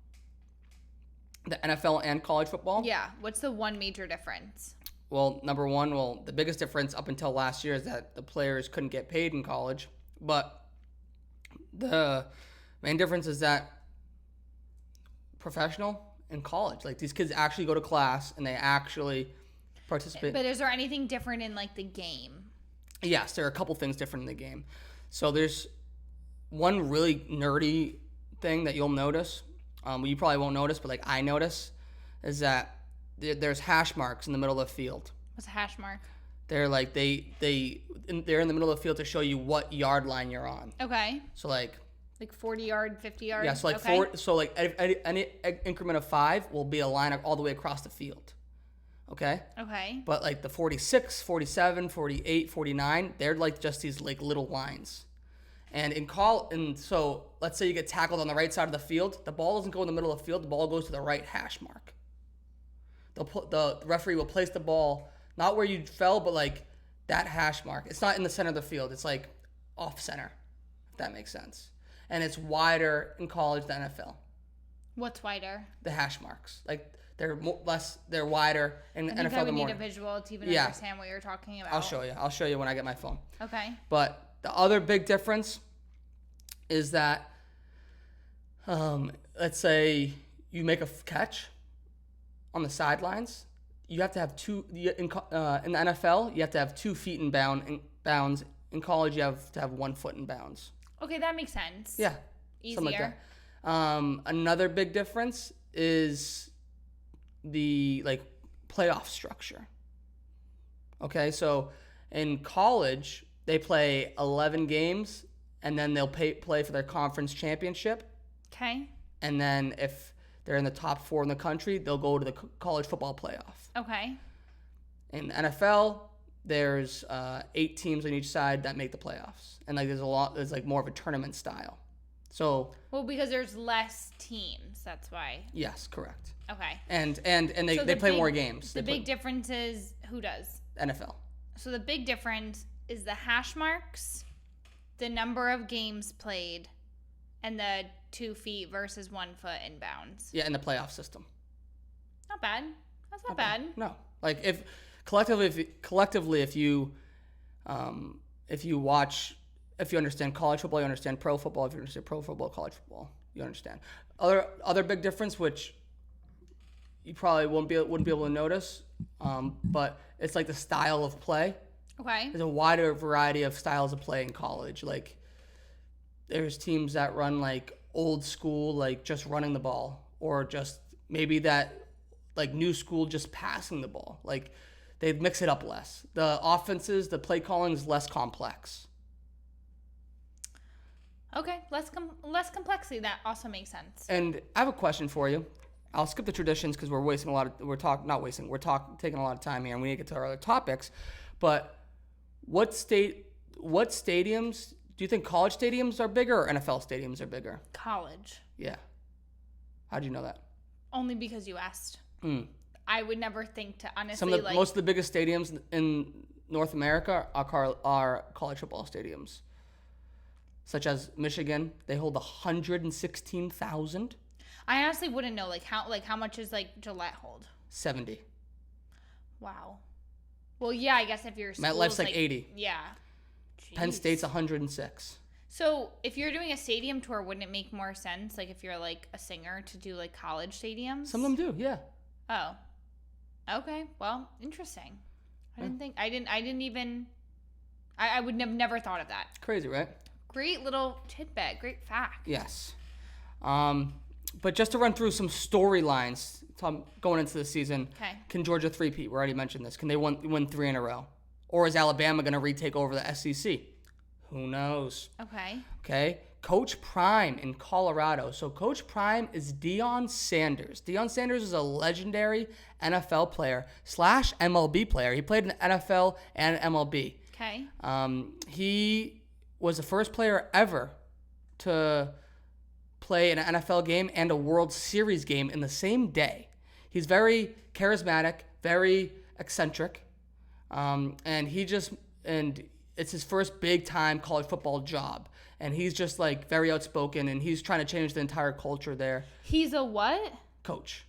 The NFL and college football? Yeah. What's the one major difference? Well, number one, the biggest difference up until last year is that the players couldn't get paid in college. But the main difference is that professional and college, like these kids actually go to class and they actually participate. But is there anything different in like the game? Yes, there are a couple things different in the game. So there's one really nerdy thing that you'll notice. You probably won't notice, but like I notice, is that there's hash marks in the middle of the field. What's a hash mark? They're like they're in the middle of the field to show you what yard line you're on. Okay. So like 40 yard, 50 yard. yeah. So like okay. any increment of 5 will be a line all the way across the field. Okay. Okay. But like the 46, 47, 48, 49, they're like just these like little lines. And so let's say you get tackled on the right side of the field, the ball doesn't go in the middle of the field, the ball goes to the right hash mark. The referee will place the ball not where you fell, but like that hash mark. It's not in the center of the field. It's like off center, if that makes sense. And it's wider in college than NFL. What's wider? The hash marks. Like they're they're wider in I NFL. think I would need a visual to even understand what you're talking about. I'll show you when I get my phone. Okay. But the other big difference is that, let's say you make a catch on the sidelines. You have to have in the NFL. You have to have 2 feet in bounds. In college, you have to have 1 foot in bounds. Okay, that makes sense. Yeah, easier. Something like that. Another big difference is the playoff structure. Okay, so in college they play 11 games, and then they'll play for their conference championship. Okay. And then if they're in the top 4 in the country, they'll go to the college football playoff. Okay. In the NFL, there's 8 teams on each side that make the playoffs, and there's like more of a tournament style. So because there's less teams, that's why. Yes, correct. Okay. And they play more games. The big difference is who does? NFL. So the big difference is the hash marks, the number of games played, and the 2 feet versus 1 foot in bounds. Yeah, in the playoff system. Not bad. That's not bad. No, like if collectively, if you understand college football, you understand pro football. If you understand pro football, college football, you understand. Other big difference, which you probably wouldn't be able to notice, but it's like the style of play. Okay. There's a wider variety of styles of play in college. Like there's teams that run like old school, like just running the ball, or just maybe that like new school, just passing the ball. Like they mix it up less. The offenses, the play calling is less complex. Okay, less complexity. That also makes sense. And I have a question for you. I'll skip the traditions because we're taking a lot of time here, and we need to get to our other topics. But what stadiums do you think college stadiums are bigger or NFL stadiums are bigger? College. Yeah. How do you know that? Only because you asked. I would never think to honestly most of the biggest stadiums in North America are college football stadiums. Such as Michigan, they hold 116,000. I honestly wouldn't know how much is Gillette hold? 70. Wow. Well, yeah, I guess if you're MetLife's like 80. Yeah. Jeez. Penn State's 106. So if you're doing a stadium tour, wouldn't it make more sense, like if you're like a singer, to do like college stadiums? Some of them do, yeah. Oh. Okay. Well, interesting. I would have never thought of that. Crazy, right? Great little tidbit. Great fact. Yes. But just to run through some storylines going into the season. Okay. Can Georgia three-peat? We already mentioned this. Can they win 3 in a row? Or is Alabama going to retake over the SEC? Who knows? Okay. Coach Prime in Colorado. So Coach Prime is Deion Sanders. Deion Sanders is a legendary NFL player / MLB player. He played in the NFL and MLB. Okay. He was the first player ever to play an NFL game and a World Series game in the same day. He's very charismatic, very eccentric, and it's his first big time college football job. And he's just like very outspoken, and he's trying to change the entire culture there. He's a what? Coach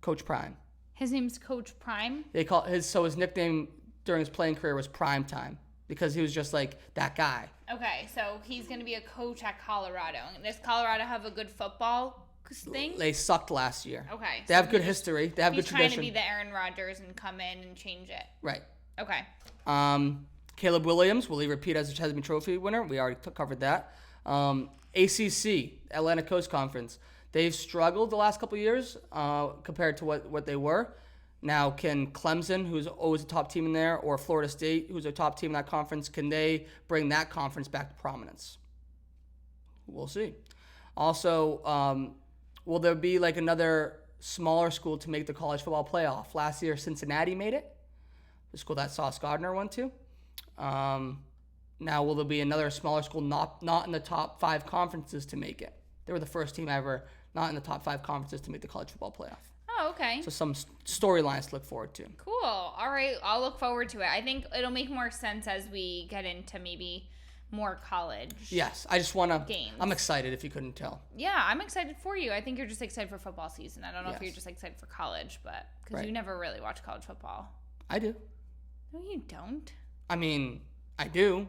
Prime. His name's Coach Prime? His nickname during his playing career was Prime Time, because he was just like that guy. Okay, so he's going to be a coach at Colorado. Does Colorado have a good football thing? They sucked last year. Okay. They have good history. They have good tradition. He's trying to be the Aaron Rodgers and come in and change it. Right. Okay. Caleb Williams, will he repeat as a Heisman Trophy winner? We already covered that. ACC, Atlantic Coast Conference. They've struggled the last couple of years compared to what they were. Now, can Clemson, who's always a top team in there, or Florida State, who's a top team in that conference, can they bring that conference back to prominence? We'll see. Also, will there be like another smaller school to make the college football playoff? Last year, Cincinnati made it, the school that Sauce Gardner went to. Now, will there be another smaller school not in the top 5 conferences to make it? They were the first team ever not in the top 5 conferences to make the college football playoff. Oh, okay. So some storylines to look forward to. Cool. All right. I'll look forward to it. I think it'll make more sense as we get into maybe more college. Yes. I just want to. Games. I'm excited if you couldn't tell. Yeah, I'm excited for you. I think you're just excited for football season. I don't know if Yes. you're just excited for college, but because Right. you never really watch college football. I do. No, you don't. I mean, I do,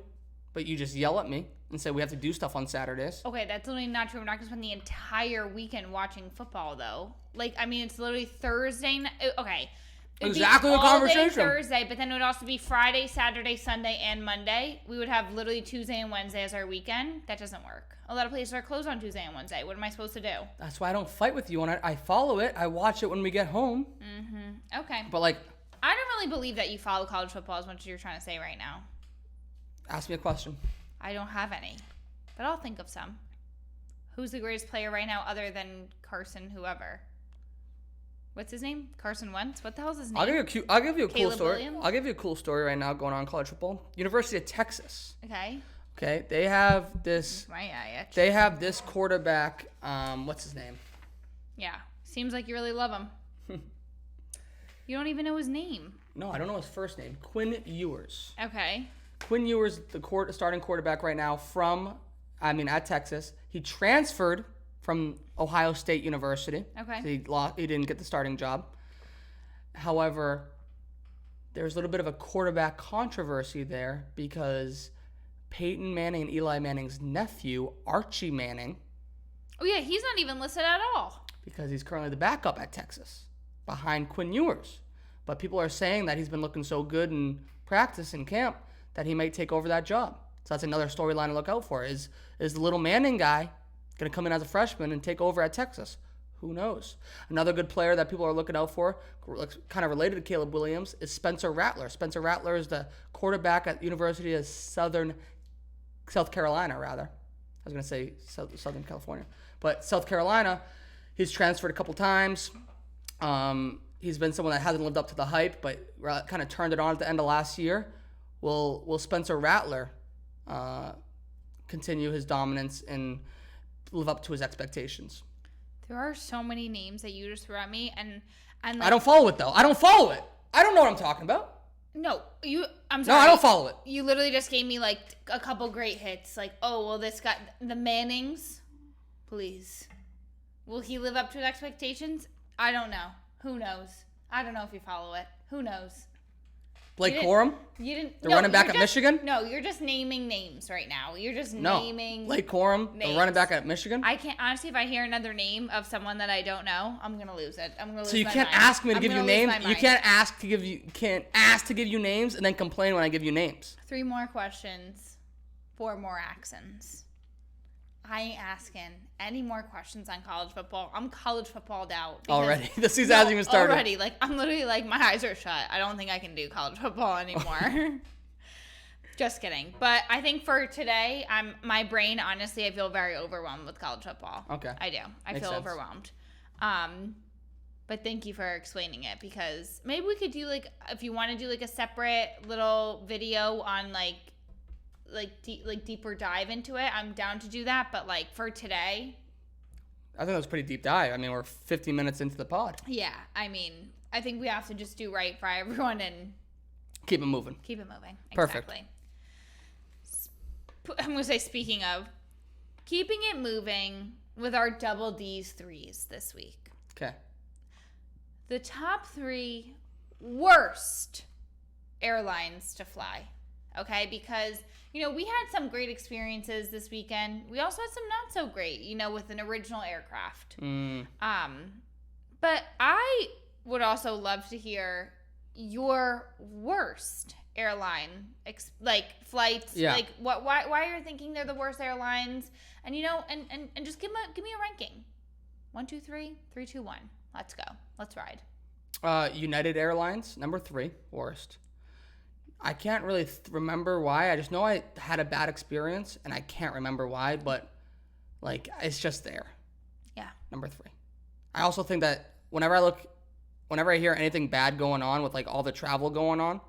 but you just yell at me and say we have to do stuff on Saturdays. Okay, that's literally not true. I'm not going to spend the entire weekend watching football, though. Like, I mean, it's literally Thursday night. Okay. It'd Exactly be the all conversation. Day Thursday, but then it would also be Friday, Saturday, Sunday, and Monday. We would have literally Tuesday and Wednesday as our weekend. That doesn't work. A lot of places are closed on Tuesday and Wednesday. What am I supposed to do? That's why I don't fight with you on it. I follow it. I watch it when we get home. Mm-hmm. Okay. But like, I don't really believe that you follow college football as much as you're trying to say right now. ask me a question. I don't have any, but I'll think of some. Who's the greatest player right now other than Carson whoever? What's his name? Carson Wentz? What the hell's his name? I'll give you a cool Caleb story. Williams? I'll give you a cool story right now going on in college football. University of Texas. Okay. Okay, they have this. My eye itch. They have this quarterback. What's his name? Yeah. Seems like you really love him. You don't even know his name. No, I don't know his first name. Quinn Ewers. Okay. Quinn Ewers, the starting quarterback right now at Texas. He transferred from Ohio State University. Okay. So he didn't get the starting job. However, there's a little bit of a quarterback controversy there because Peyton Manning and Eli Manning's nephew, Archie Manning, Oh, yeah. He's not even listed at all. because he's currently the backup at Texas behind Quinn Ewers. But people are saying that he's been looking so good in practice and camp that he might take over that job. So that's another storyline to look out for. Is the little Manning guy going to come in as a freshman and take over at Texas? Who knows? Another good player that people are looking out for, kind of related to Caleb Williams, is Spencer Rattler. Spencer Rattler is the quarterback at University of South Carolina, rather. I was going to say Southern California. But South Carolina, he's transferred a couple times. He's been someone that hasn't lived up to the hype, but kind of turned it on at the end of last year. Will Spencer Rattler continue his dominance and live up to his expectations? There are so many names that you just threw at me, and like, I don't follow it, though. I don't follow it. I don't know what I'm talking about. No, I'm No, sorry. I don't follow it. You literally just gave me like a couple great hits. Like, oh, well, this guy, the Mannings, please. Will he live up to his expectations? I don't know. Who knows? I don't know if you follow it. Who knows? Blake Corum, You didn't. the running back at Michigan? No, you're just naming names right now. You're just No. naming. Blake Corum, the names. running back at Michigan? I can't, honestly, if I hear another name of someone that I don't know, I'm going to lose it. I'm going to lose So you my can't mind. ask me to I'm give you gonna lose names. my You mind. can't ask to give you names and then complain when I give you names. 3 more questions, 4 more accents. I ain't asking any more questions on college football. I'm college footballed out. because- Already. The season hasn't even started. Already. Like, I'm literally like, my eyes are shut. I don't think I can do college football anymore. Just kidding. But I think for today, my brain, honestly, I feel very overwhelmed with college football. Okay. I do. I Makes feel sense. overwhelmed. But thank you for explaining it, because maybe we could do like, if you want to do like a separate little video on like deeper dive into it, I'm down to do that. But like for today, I think that was a pretty deep dive. I mean, we're 50 minutes into the pod. yeah, I mean, I think we have to just do right by everyone and Keep it moving. keep it moving. Perfect. Exactly. I'm going to say, speaking of, keeping it moving with our double D's threes this week. Okay. The top 3 worst airlines to fly. Okay? Because, we had some great experiences this weekend. We also had some not so great, with an original aircraft. But I would also love to hear your worst airline flights. Yeah. Like why you're thinking they're the worst airlines, and and just give me a ranking. 1, 2, 3, 3, 2, 1. Let's go. Let's ride. United Airlines, number 3, worst. I can't really remember why. I just know I had a bad experience, and I can't remember why, but, like, it's just there. Yeah. Number 3. I also think that whenever I hear anything bad going on with, like, all the travel going on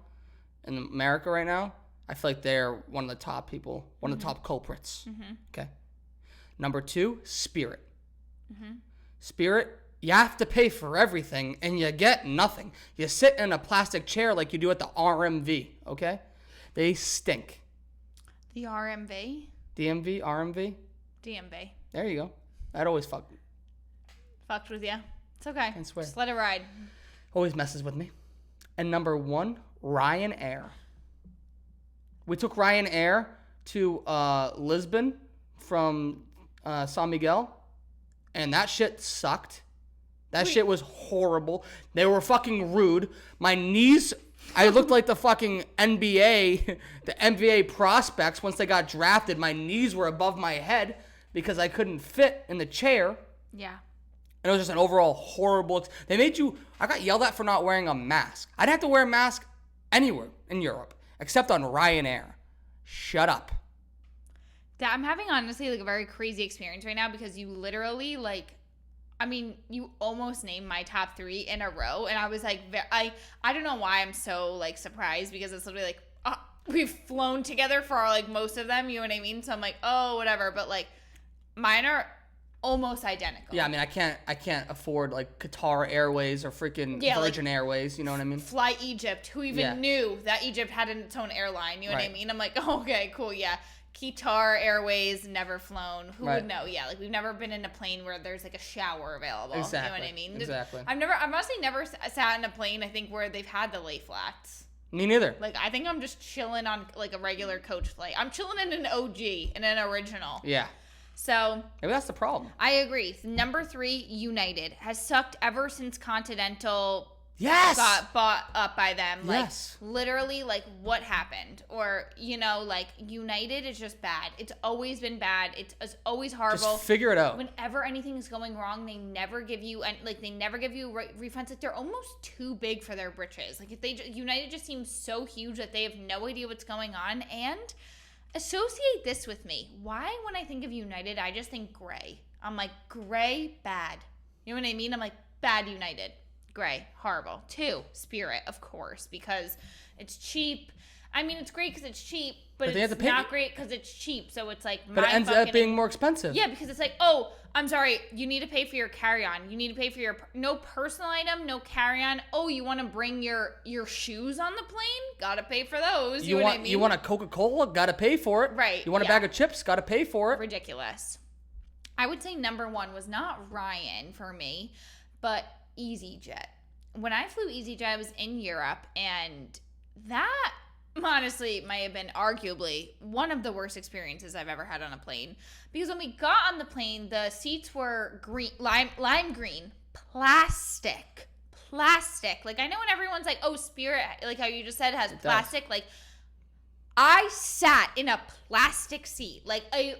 in America right now, I feel like they're one of the top people, one of the top culprits. Okay. Number 2, Spirit. Spirit, you have to pay for everything, and you get nothing. You sit in a plastic chair like you do at the RMV, okay? They stink. The RMV? DMV, RMV? DMV. There you go. That always fucked with you. It's okay. I swear. Just let it ride. Always messes with me. And number 1, Ryanair. We took Ryanair to Lisbon from San Miguel, and that shit sucked. That shit was horrible. They were fucking rude. My knees, I looked like the fucking NBA, the NBA prospects once they got drafted. My knees were above my head because I couldn't fit in the chair. Yeah. And it was just an overall horrible. I got yelled at for not wearing a mask. I'd have to wear a mask anywhere in Europe except on Ryanair. Shut up. I'm having honestly like a very crazy experience right now because you literally you almost named my top 3 in a row, and I was like, I don't know why I'm so like surprised because it's literally like we've flown together for like most of them, you know what I mean? So I'm like, oh, whatever, but like mine are almost identical. Yeah, I mean, I can't afford like Qatar Airways or freaking Virgin Airways, you know what I mean? Fly Egypt. Who even knew that Egypt had its own airline? You know what I mean? I'm like, oh, okay, cool, yeah. Qatar Airways, never flown. Who would know? Yeah, like we've never been in a plane where there's like a shower available. Exactly. You know what I mean? Exactly. I've honestly never sat in a plane, I think, where they've had the lay flats. Me neither. Like, I think I'm just chilling on like a regular coach flight. I'm chilling in an OG, in an original. Yeah. So maybe that's the problem. I agree. Number 3, United has sucked ever since Continental got bought up by them. Like literally, like what happened? Or like United is just bad. It's always been bad. It's always horrible. Just figure it out. Whenever anything is going wrong, they never give you refunds. Like they're almost too big for their britches. Like United just seems so huge that they have no idea what's going on. And associate this with me. Why, when I think of United, I just think gray. I'm like, gray, bad. You know what I mean? I'm like, bad United. Gray, horrible. 2, Spirit, of course, because it's cheap. I mean, it's great because it's cheap, but it's not great because it's cheap. So it's like, but it ends up being more expensive. Yeah, because it's like, oh, I'm sorry, you need to pay for your carry-on. You need to pay for your no personal item, no carry-on. Oh, you want to bring your shoes on the plane? Gotta pay for those. You know what I mean? You want a Coca-Cola? Gotta pay for it. Right. You want a bag of chips? Gotta pay for it. Ridiculous. I would say number 1 was not Ryan for me, but EasyJet. When I flew EasyJet, I was in Europe, and that honestly might have been arguably one of the worst experiences I've ever had on a plane. Because when we got on the plane, the seats were green, lime green, plastic. Like, I know when everyone's like, oh, Spirit, like how you just said, has plastic. Like, I sat in a plastic seat, like a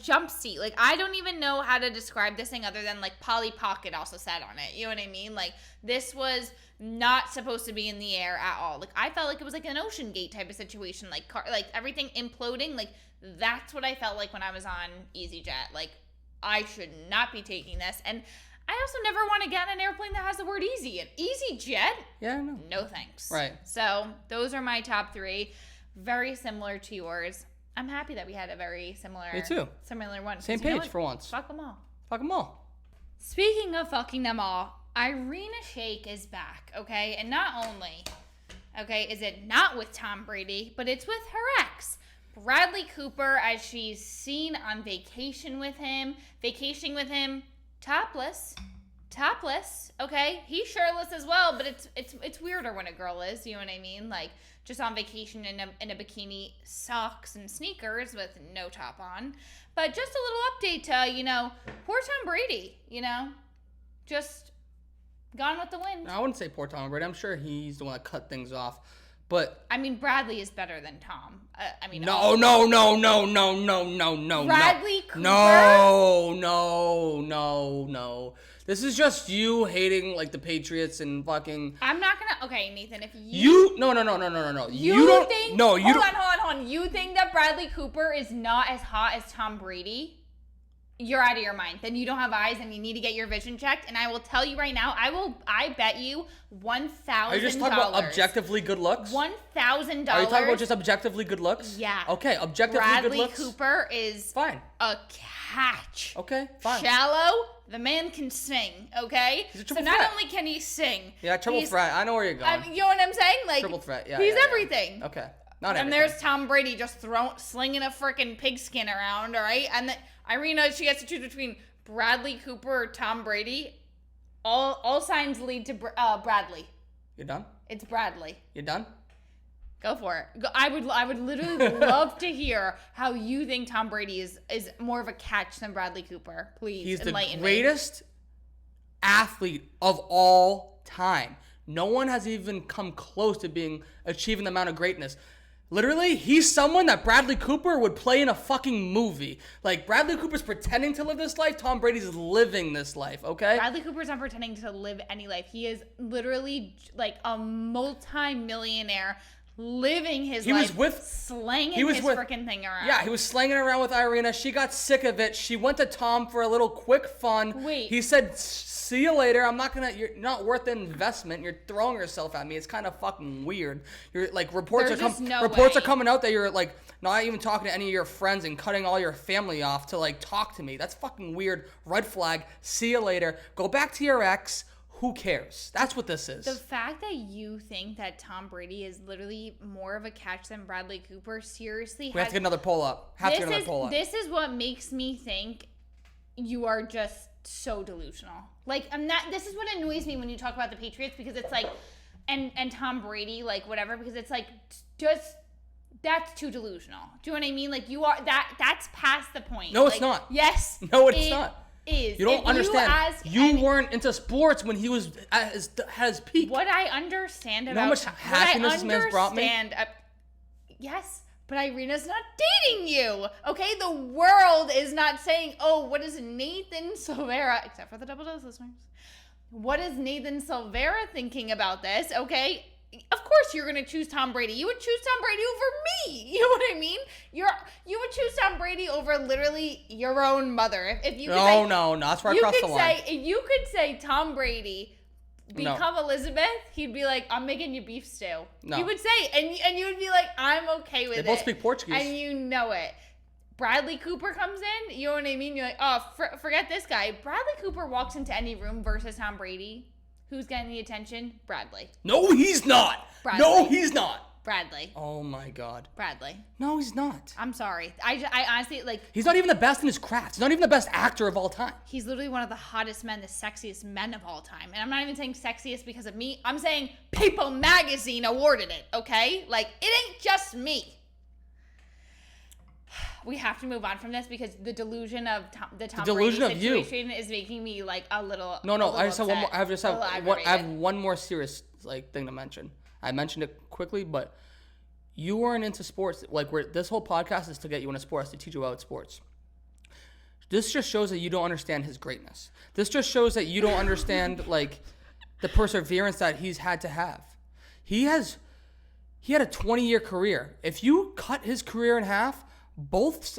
jump seat. Like, I don't even know how to describe this thing other than like Polly Pocket also sat on it. You know what I mean? Like, this was not supposed to be in the air at all. Like, I felt like it was like an Ocean Gate type of situation, like everything imploding. Like, that's what I felt like when I was on EasyJet. Like, I should not be taking this. And I also never want to get on an airplane that has the word easy. An EasyJet? Yeah, I know. No thanks. Right. So those are my top 3. Very similar to yours. I'm happy that we had a very similar. Me too. Similar one. Same page for once. Fuck them all. Fuck them all. Speaking of fucking them all, Irina Shayk is back, okay? And not only, okay, is it not with Tom Brady, but it's with her ex, Bradley Cooper, as she's seen on vacationing with him, topless, okay? He's shirtless as well, but it's weirder when a girl is, you know what I mean? Like, just on vacation in a bikini, socks and sneakers with no top on. But just a little update to, poor Tom Brady, just gone with the wind. I wouldn't say poor Tom Brady. I'm sure he's the one that cut things off. But I mean, Bradley is better than Tom. No. Bradley Cooper? No. This is just you hating like the Patriots and fucking. I'm not gonna. Okay, Nathan, if you No. You don't think? No, you don't. Hold on. You think that Bradley Cooper is not as hot as Tom Brady? You're out of your mind. Then you don't have eyes and you need to get your vision checked. And I will tell you right now, I bet you $1,000. Are you just talking about objectively good looks? $1,000. Are you talking about just objectively good looks? Yeah. Okay, objectively good looks. Bradley Cooper is fine. A catch. Okay, fine. Shallow, the man can sing, okay? He's a triple so not threat. only can he sing. Yeah, triple threat. I know where you're going. You know what I'm saying? Like triple threat, yeah. He's yeah. everything. Okay. Not and everything. there's Tom Brady just slinging a freaking pigskin around, all right? And Irina, she gets to choose between Bradley Cooper or Tom Brady. All signs lead to Bradley. You're done? It's Bradley. You're done? Go for it. I would literally love to hear how you think Tom Brady is more of a catch than Bradley Cooper. Please, he's the enlighten greatest athlete of all time. No one has even come close to achieving the amount of greatness. Literally, he's someone that Bradley Cooper would play in a fucking movie. Like, Bradley Cooper's pretending to live this life. Tom Brady's living this life, okay? Bradley Cooper's not pretending to live any life. He is literally like a multi-millionaire living his life, slanging his freaking thing around. Yeah, he was slanging it around with Irina. She got sick of it. She went to Tom for a little quick fun. Wait. He said, see you later. You're not worth the investment. You're throwing yourself at me. It's kind of fucking weird. You're like, reports are coming out that you're like not even talking to any of your friends and cutting all your family off to like talk to me. That's fucking weird. Red flag. See you later. Go back to your ex. Who cares? That's what this is. The fact that you think that Tom Brady is literally more of a catch than Bradley Cooper, seriously. We have to get another poll up. This is what makes me think you are just so delusional. Like, this is what annoys me when you talk about the Patriots, because it's like, and Tom Brady, like, whatever, because it's like, just, that's too delusional. Do you know what I mean? Like, that's past the point. No, like, it's not. Yes. No, it's not. You don't understand. You weren't into sports when he was at his peak. What I understand about... You know how much happiness this man's brought me? Yes, but Irina's not dating you, okay? The world is not saying, oh, what is Nathan Silveira, except for the Double Dose listeners, what is Nathan Silveira thinking about this, okay? Of course you're going to choose Tom Brady. You would choose Tom Brady over me. You know what I mean? You would choose Tom Brady over literally your own mother. If you could No, that's where I crossed the line. If you could say Tom Brady become Elizabeth, he'd be like, I'm making you beef stew. No. He would say, and you would be like, I'm okay with it. They both speak Portuguese. And you know it. Bradley Cooper comes in, you know what I mean? You're like, oh, forget this guy. Bradley Cooper walks into any room versus Tom Brady. Who's getting the attention? Bradley. No, he's not. Bradley. No, he's not. Bradley. Oh my God. Bradley. No, he's not. I'm sorry. I honestly, like... He's not even the best in his craft. He's not even the best actor of all time. He's literally one of the hottest men, the sexiest men of all time. And I'm not even saying sexiest because of me. I'm saying People Magazine awarded it, okay? Like, it ain't just me. We have to move on from this because the delusion of the Tom Brady situation is making me like a little. No. I just have one more. I have one more serious thing to mention. I mentioned it quickly, but you weren't into sports. Like, this whole podcast is to get you into sports, to teach you about sports. This just shows that you don't understand his greatness. This just shows that you don't understand like the perseverance that he's had to have. He had a 20-year career. If you cut his career in half, both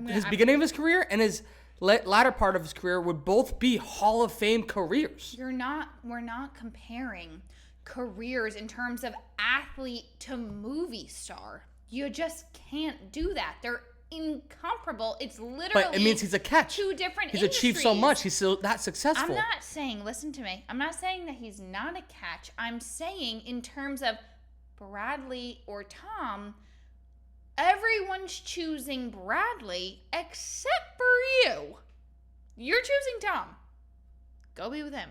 his beginning of his career and his latter part of his career would both be Hall of Fame careers. We're not comparing careers in terms of athlete to movie star. You just can't do that. They're incomparable. It's literally But it means he's a catch. Two different He's industries. achieved so much. He's still that successful. I'm not saying, listen to me. I'm not saying that he's not a catch. I'm saying in terms of Bradley or Tom, everyone's choosing Bradley except for you. You're choosing Tom. Go be with him.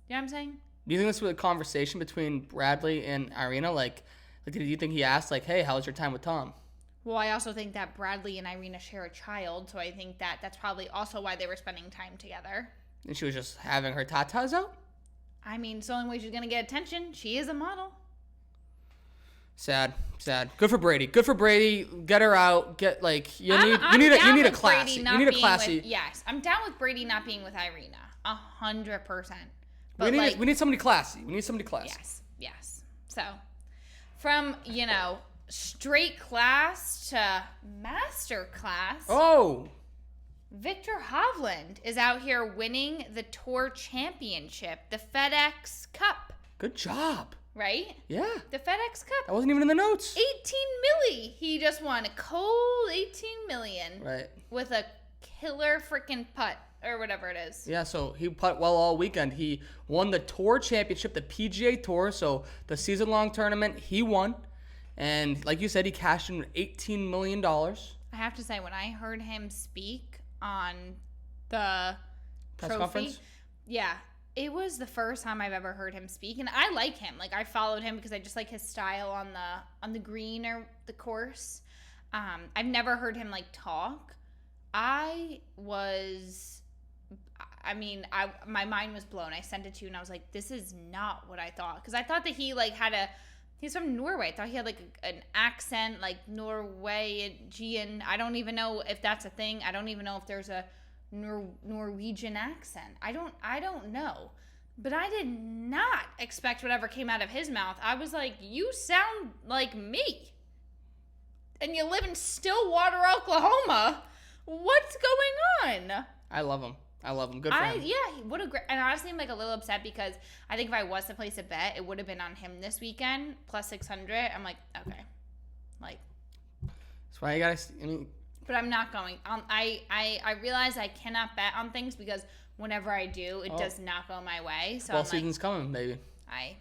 You know what I'm saying? Do you think this was a conversation between Bradley and Irina? Like do you think he asked, like, hey, how was your time with Tom? Well, I also think that Bradley and Irina share a child, so I think that that's probably also why they were spending time together. And she was just having her tatas out? I mean, it's the only way she's going to get attention. She is a model. Sad. Good for Brady. Get her out. You need a classy. You need a classy. Yes, I'm down with Brady not being with Irina. 100%. We need somebody classy. Yes. So, from straight class to master class. Oh. Viktor Hovland is out here winning the Tour Championship, the Fedex Cup. Good job. Right? Yeah. The FedEx Cup. That wasn't even in the notes. 18 milli. He just won a cold 18 million. Right. With a killer freaking putt or whatever it is. Yeah, so he putt well all weekend. He won the Tour Championship, the PGA Tour, so the season-long tournament, he won. And like you said, he cashed in $18 million. I have to say, when I heard him speak on the press conference? Yeah. It was the first time I've ever heard him speak, and I like him. Like, I followed him because I just like his style on the green or the course. I've never heard him talk. My mind was blown. I sent it to you, and I was like, this is not what I thought, because I thought that he he's from Norway. I thought he had an accent Norwegian. I don't even know if that's a thing. I don't even know if there's a Norwegian accent. I don't know. But I did not expect whatever came out of his mouth. I was like, you sound like me. And you live in Stillwater, Oklahoma. What's going on? I love him. Good for him. Yeah, what a great. And honestly, I'm a little upset because I think if I was to place a bet, it would have been on him this weekend, plus 600. I'm like, okay. That's why you gotta, But I'm not going. I realize I cannot bet on things because whenever I do, it does not go my way. So football season's coming, baby.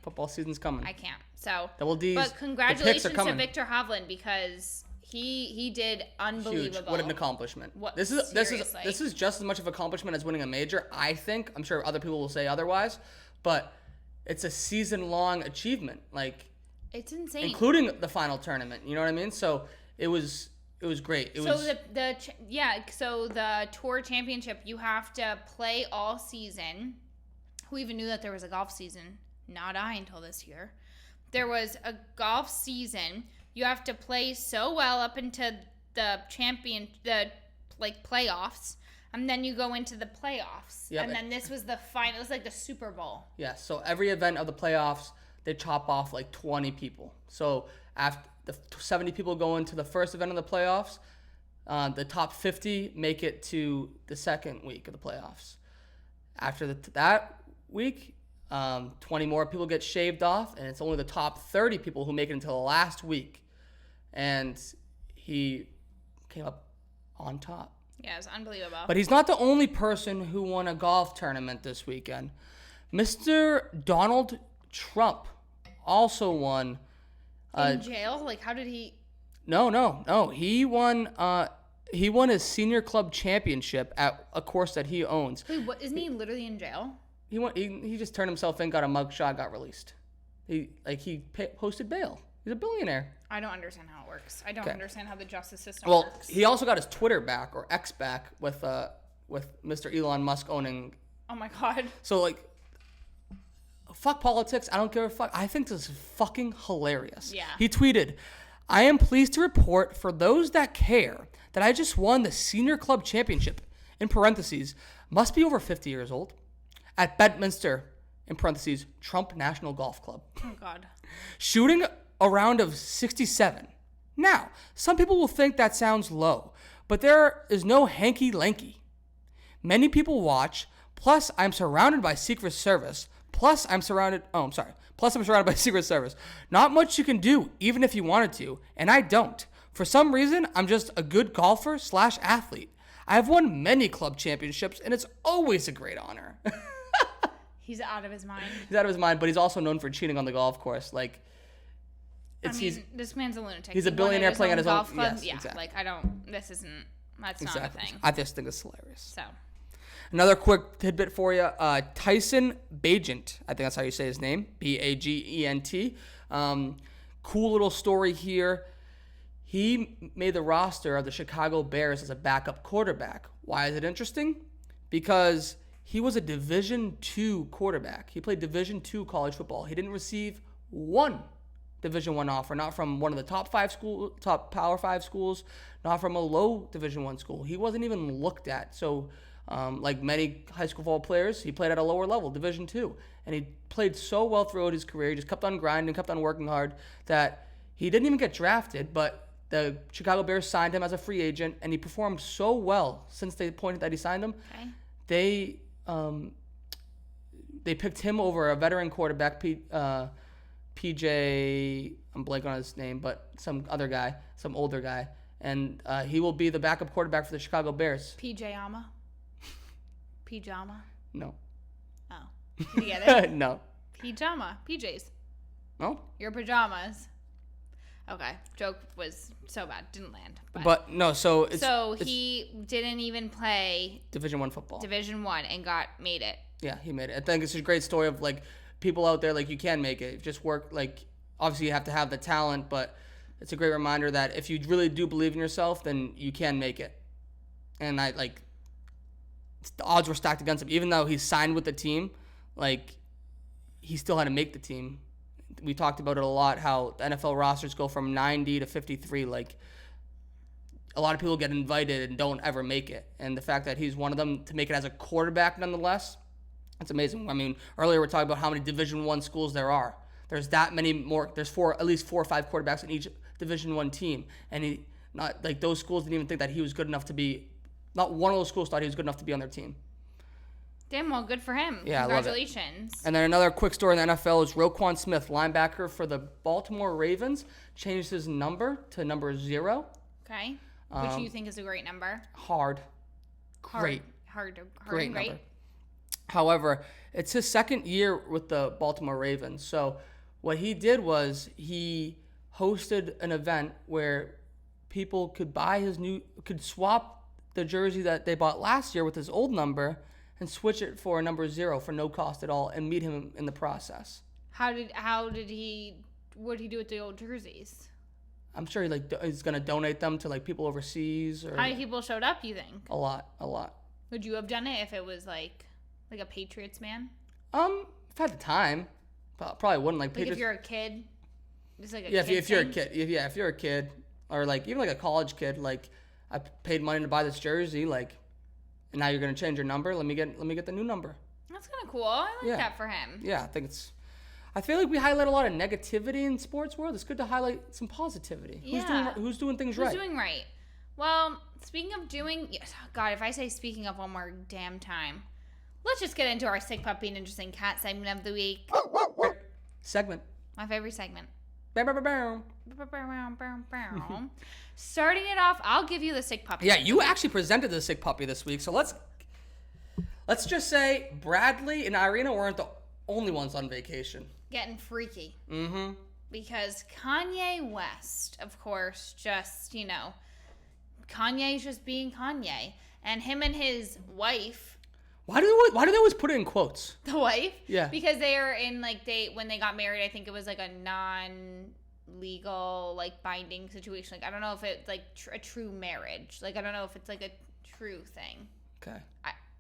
Football season's coming. I can't. So Double D's. But congratulations to Viktor Hovland because he did unbelievable. Huge. What an accomplishment. This is just as much of an accomplishment as winning a major, I think. I'm sure other people will say otherwise, but it's a season-long achievement. It's insane. Including the final tournament. You know what I mean? So it was great. So the Tour Championship, you have to play all season. Who even knew that there was a golf season? Not I until this year. There was a golf season. You have to play so well up into the playoffs, and then you go into the playoffs. Yep. And then this was the final. It was like the Super Bowl. Yeah. So every event of the playoffs, they chop off 20 people. So after the 70 people go into the first event of the playoffs, the top 50 make it to the second week of the playoffs. After that week, 20 more people get shaved off, and it's only the top 30 people who make it until the last week. And he came up on top. Yeah, it was unbelievable. But he's not the only person who won a golf tournament this weekend. Mr. Donald Trump also won. In jail? How did he? No. He won his senior club championship at a course that he owns. Wait, what? Isn't he literally in jail? He just turned himself in, got a mugshot, got released. He posted bail. He's a billionaire. I don't understand how it works. I don't understand how the justice system works. Well, he also got his Twitter back, or X back, with Mr. Elon Musk owning. Oh my God. So fuck politics. I don't give a fuck. I think this is fucking hilarious. Yeah. He tweeted, "I am pleased to report for those that care that I just won the senior club championship, in parentheses, must be over 50 years old, at Bedminster, in parentheses, Trump National Golf Club. Oh God. Shooting a round of 67. Now, some people will think that sounds low, but there is no hanky-lanky. Many people watch, plus I'm surrounded by Secret Service, plus I'm surrounded by Secret Service. Not much you can do, even if you wanted to, and I don't. For some reason, I'm just a good golfer / athlete. I have won many club championships, and it's always a great honor." He's out of his mind. He's out of his mind, but he's also known for cheating on the golf course. This man's a lunatic. He's a billionaire playing at his golf own club. Yes, yeah, exactly. That's not a thing. I just think it's hilarious. So, another quick tidbit for you. Tyson Bagent, I think that's how you say his name, Bagent. Cool little story here. He made the roster of the Chicago Bears as a backup quarterback. Why is it interesting? Because he was a Division II quarterback. He played Division II college football. He didn't receive one Division I offer, not from one of the top Power 5 schools, not from a low Division I school. He wasn't even looked at. So, like many high school football players, he played at a lower level, Division II, and he played so well throughout his career. He just kept on grinding, kept on working hard, that he didn't even get drafted, but the Chicago Bears signed him as a free agent, and he performed so well since they pointed that he signed him. Okay. They picked him over a veteran quarterback, PJ, I'm blanking on his name, but some other guy, some older guy. And he will be the backup quarterback for the Chicago Bears. Pijama? Pijama? No. Oh. Did you get it? No. Pijama. PJs. No? Your pajamas. Okay. Joke was so bad. Didn't land. But no, so he didn't even play Division I football. Division I and made it. Yeah, he made it. I think it's a great story of like people out there, like you can make it. Just work, like obviously you have to have the talent, but it's a great reminder that if you really do believe in yourself, then you can make it. And the odds were stacked against him. Even though he signed with the team, like he still had to make the team. We talked about it a lot, how the NFL rosters go from 90 to 53. Like a lot of people get invited and don't ever make it. And the fact that he's one of them to make it as a quarterback nonetheless, that's amazing. I mean, earlier we were talking about how many Division I schools there are. There's that many more. There's at least 4 or 5 quarterbacks in each Division I team. And those schools didn't even think that he was good enough to be, not one of those schools thought he was good enough to be on their team. Damn, well, good for him. Yeah, congratulations. And then another quick story in the NFL is Roquan Smith, linebacker for the Baltimore Ravens, changed his number to number 0. Okay. Which you think is a great number? Hard. Great. Hard Great and great. number. However, it's his second year with the Baltimore Ravens. So what he did was he hosted an event where people could could swap the jersey that they bought last year with his old number and switch it for a number 0 for no cost at all and meet him in the process. I'm sure he's going to donate them to people overseas. Or how many people showed up, you think? A lot. Would you have done it if it was like a Patriots man? If I had the time, probably wouldn't. Patriots. If you're a kid, just like a yeah. kid If you're a kid, if you're a kid, or even a college kid, I paid money to buy this jersey, and now you're gonna change your number. Let me get the new number. That's kind of cool. I like that for him. Yeah, I feel like we highlight a lot of negativity in sports world. It's good to highlight some positivity. Yeah. Who's doing things right? Who's doing right? Well, speaking of doing, God, if I say speaking of one more damn time. Let's just get into our sick puppy and interesting cat segment of the week. Segment. My favorite segment. Bow, bow, bow, bow. Starting it off, I'll give you the sick puppy. Yeah, you actually presented the sick puppy this week. So let's just say Bradley and Irina weren't the only ones on vacation. Getting freaky. Mm-hmm. Because Kanye West, of course, Kanye's just being Kanye. And him and his wife... Why do they always put it in quotes? The wife? Yeah. Because they are in when they got married, I think it was a non-legal binding situation. I don't know if it's a true marriage. I don't know if it's a true thing. Okay.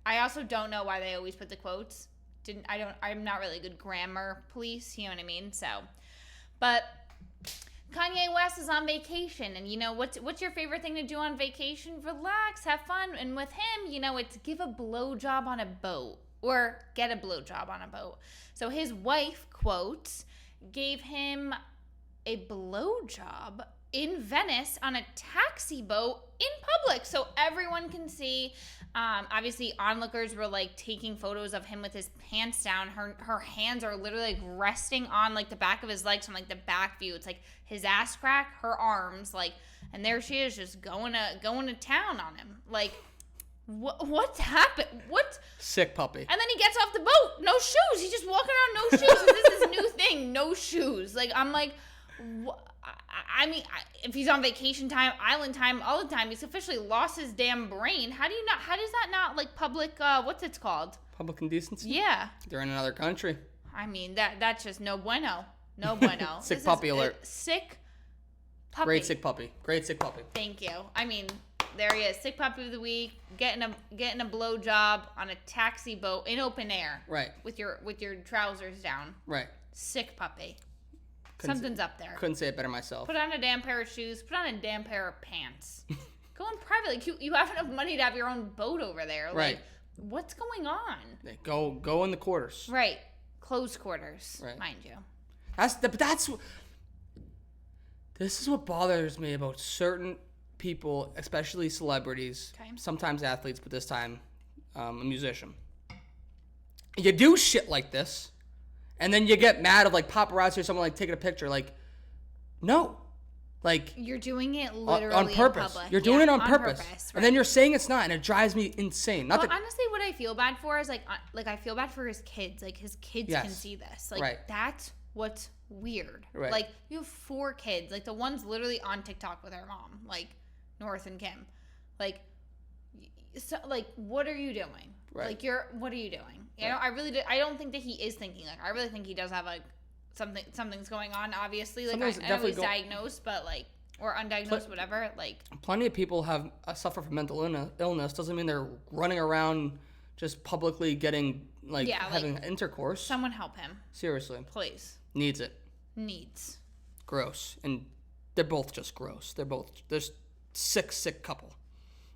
I also don't know why they always put the quotes. I'm not really a good grammar police, you know what I mean? So, but Kanye West is on vacation, and what's your favorite thing to do on vacation? Relax, have fun, and with him, it's give a blowjob on a boat or get a blowjob on a boat. So his wife, quotes, gave him a blowjob in Venice on a taxi boat in public, so everyone can see. Obviously, onlookers were taking photos of him with his pants down. Her hands are literally resting on the back of his legs from the back view. It's his ass crack, her arms, and there she is just going to town on him. What's happened? What? Sick puppy. And then he gets off the boat, no shoes. He's just walking around no shoes. This is his new thing, no shoes. I'm what? I mean, if he's on vacation time, island time, all the time, he's officially lost his damn brain. How does that not public, what's it called? Public indecency? Yeah. They're in another country. I mean, that's just no bueno. No bueno. Sick puppy alert. Sick puppy. Great sick puppy. Thank you. I mean, there he is. Sick puppy of the week. Getting a blowjob on a taxi boat in open air. Right. With your trousers down. Right. Sick puppy. Something's up there. Couldn't say it better myself. Put on a damn pair of shoes. Put on a damn pair of pants. Go in private. Like, you have enough money to have your own boat over there. Like, right. What's going on? Go in the quarters. Right. Closed quarters, right. Mind you. This is what bothers me about certain people, especially celebrities, sometimes athletes, but this time a musician. You do shit like this, and then you get mad of like paparazzi or someone like taking a picture. Like, no. Like, you're doing it literally on purpose. in public. You're doing it on purpose. Right. And then you're saying it's not, and it drives me insane. Honestly, what I feel bad for is like I feel bad for his kids. Like, his kids can see this. Like, that's what's weird. Right. Like, you have 4 kids. Like, the one's literally on TikTok with her mom. Like, North and Kim. Like, so, like, what are you doing? Right. Like, what are you doing? You know, I don't think that he is thinking. Like, I really think he does have like something's going on, obviously. Like, I know he's diagnosed, but like, or undiagnosed, whatever. Like, plenty of people suffer from mental illness. Doesn't mean they're running around just publicly getting having intercourse. Someone help him. Seriously, please. Needs it. Gross, and they're both just gross. They're sick couple.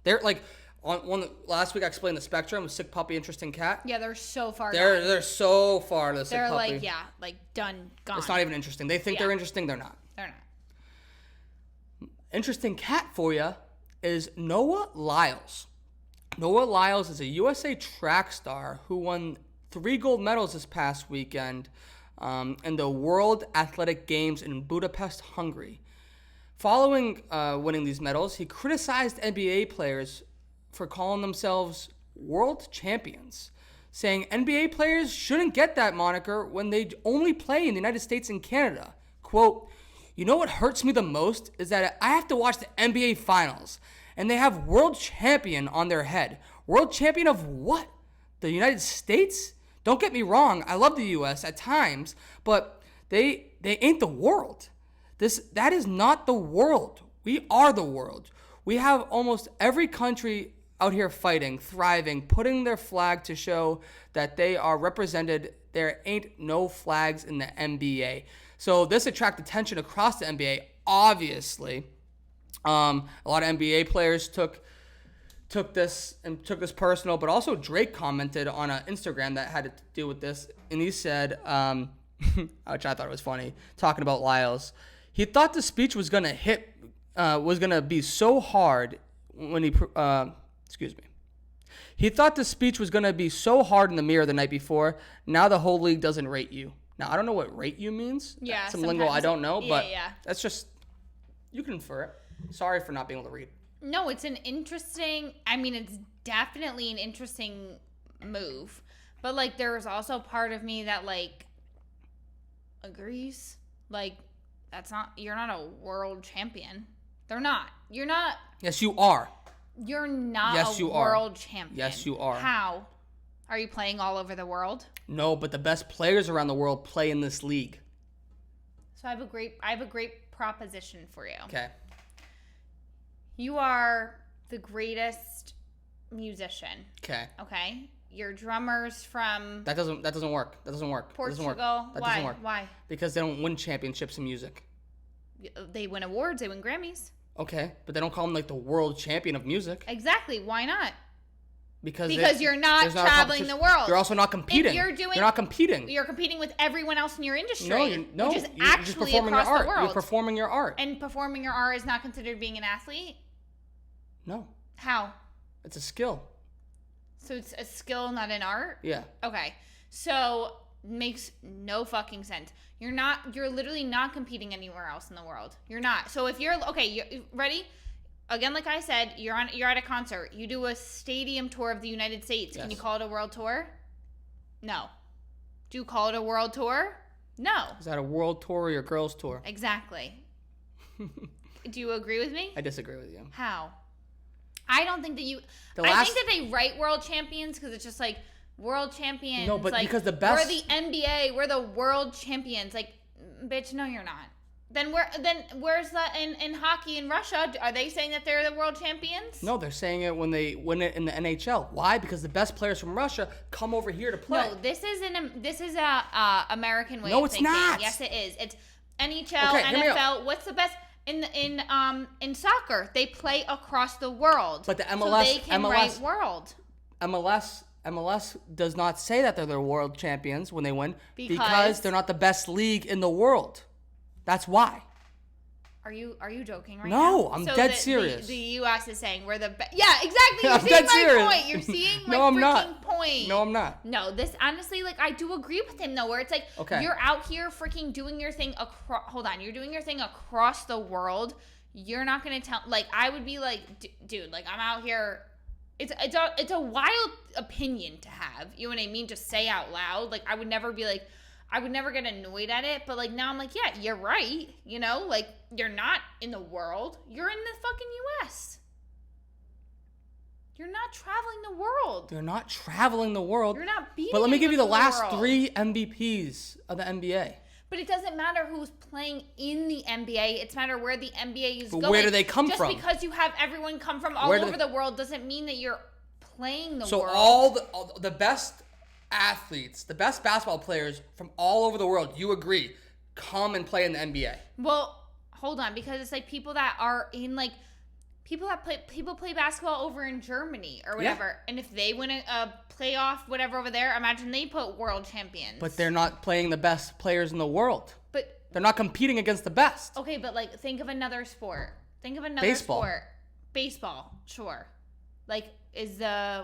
They're like. Last week I explained the spectrum: sick puppy, interesting cat. Yeah, they're so far. They're so far to the sick puppy. They're like done, gone. It's not even interesting. They think they're interesting. They're not. Interesting cat for you is Noah Lyles. Noah Lyles is a USA track star who won 3 gold medals this past weekend in the World Athletic Games in Budapest, Hungary. Following winning these medals, he criticized NBA players for calling themselves world champions, saying NBA players shouldn't get that moniker when they only play in the United States and Canada. Quote, "You know what hurts me the most is that I have to watch the NBA Finals, and they have world champion on their head. World champion of what? The United States? Don't get me wrong, I love the US at times, but they ain't the world. That is not the world. We are the world. We have almost every country out here fighting, thriving, putting their flag to show that they are represented. There ain't no flags in the NBA." So this attracted attention across the NBA, obviously. A lot of NBA players took this personal, but also Drake commented on an Instagram that had to do with this, and he said, which I thought was funny, talking about Lyles. He thought the speech was gonna be so hard when he He thought the speech was gonna be so hard in the mirror the night before. Now the whole league doesn't rate you. Now I don't know what rate you means. Yeah, some lingo I don't know, but yeah. That's just, you can infer it. Sorry for not being able to read. No, it's it's definitely an interesting move, but like there's also part of me that like agrees. Like, you're not a world champion. They're not. You're not. Yes, you are. You're not world champion. Yes, you are. How? Are you playing all over the world? No, but the best players around the world play in this league. So I have a great proposition for you. Okay. You are the greatest musician. Okay. Okay. Your drummer's from That doesn't work. Portugal. Why? Because they don't win championships in music. They win awards, they win Grammys. Okay, but they don't call him like the world champion of music. Exactly. Why not? Because you're not traveling the world. You're also not competing. You're not competing. You're competing with everyone else in your industry. No, which is you're just performing across your art. the world. You're performing your art. And performing your art is not considered being an athlete? No. How? It's a skill. So it's a skill, not an art? Yeah. Okay. So makes no fucking sense. You're literally not competing anywhere else in the world. You're not. So if you're ready? Again, like I said, you're at a concert. You do a stadium tour of the United States. Yes. Can you call it a world tour? No. Do you call it a world tour? No. Is that a world tour or your girls tour? Exactly. Do you agree with me? I disagree with you. How? I don't think that I think that they write world champions because it's just like world champions. No, but like, because the best. We're the NBA. We're the world champions. Like, bitch, no, you're not. Then where's that in hockey in Russia? Are they saying that they're the world champions? No, they're saying it when they win it in the NHL. Why? Because the best players from Russia come over here to play. No, this is a American way. No, of it's thinking. not. Yes, it is. NHL, Okay, hear me NFL. What's the best in soccer? They play across the world. But the so MLS they can write world. MLS does not say that they're the world champions when they win Because they're not the best league in the world. That's why. Are you joking right No, now? I'm dead serious. The U.S. is saying we're the best. Yeah, exactly. You're I'm seeing dead my serious. point. You're seeing my No, I'm freaking not. point. No, I'm not. No, this honestly, like, I do agree with him though, where it's like, Okay. you're out here freaking doing your thing across. Hold on, you're doing your thing across the world. You're not gonna tell. Like, I would be like, dude, like, I'm out here. It's a wild opinion to have. You know what I mean? Just say out loud. Like, I would never get annoyed at it, but like now I'm like, yeah, you're right. You know, like, you're not in the world. You're in the fucking US. You're not traveling the world. They're not traveling the world. You're not beating. But let me give you the last world. 3 MVPs of the NBA. But it doesn't matter who's playing in the NBA. It's matter where the NBA is But going. where do they come Just from? Just because you have everyone come from all over the world doesn't mean that you're playing the world. So all the best athletes, the best basketball players from all over the world, you agree, come and play in the NBA. Well, hold on, because it's like people that are in like people play basketball over in Germany or whatever, Yeah. and if they win a playoff whatever over there, imagine they put world champions. But they're not playing the best players in the world. But They're not competing against the best. okay, but like think of another sport. Think of another Baseball. sport. Baseball, sure. Like, is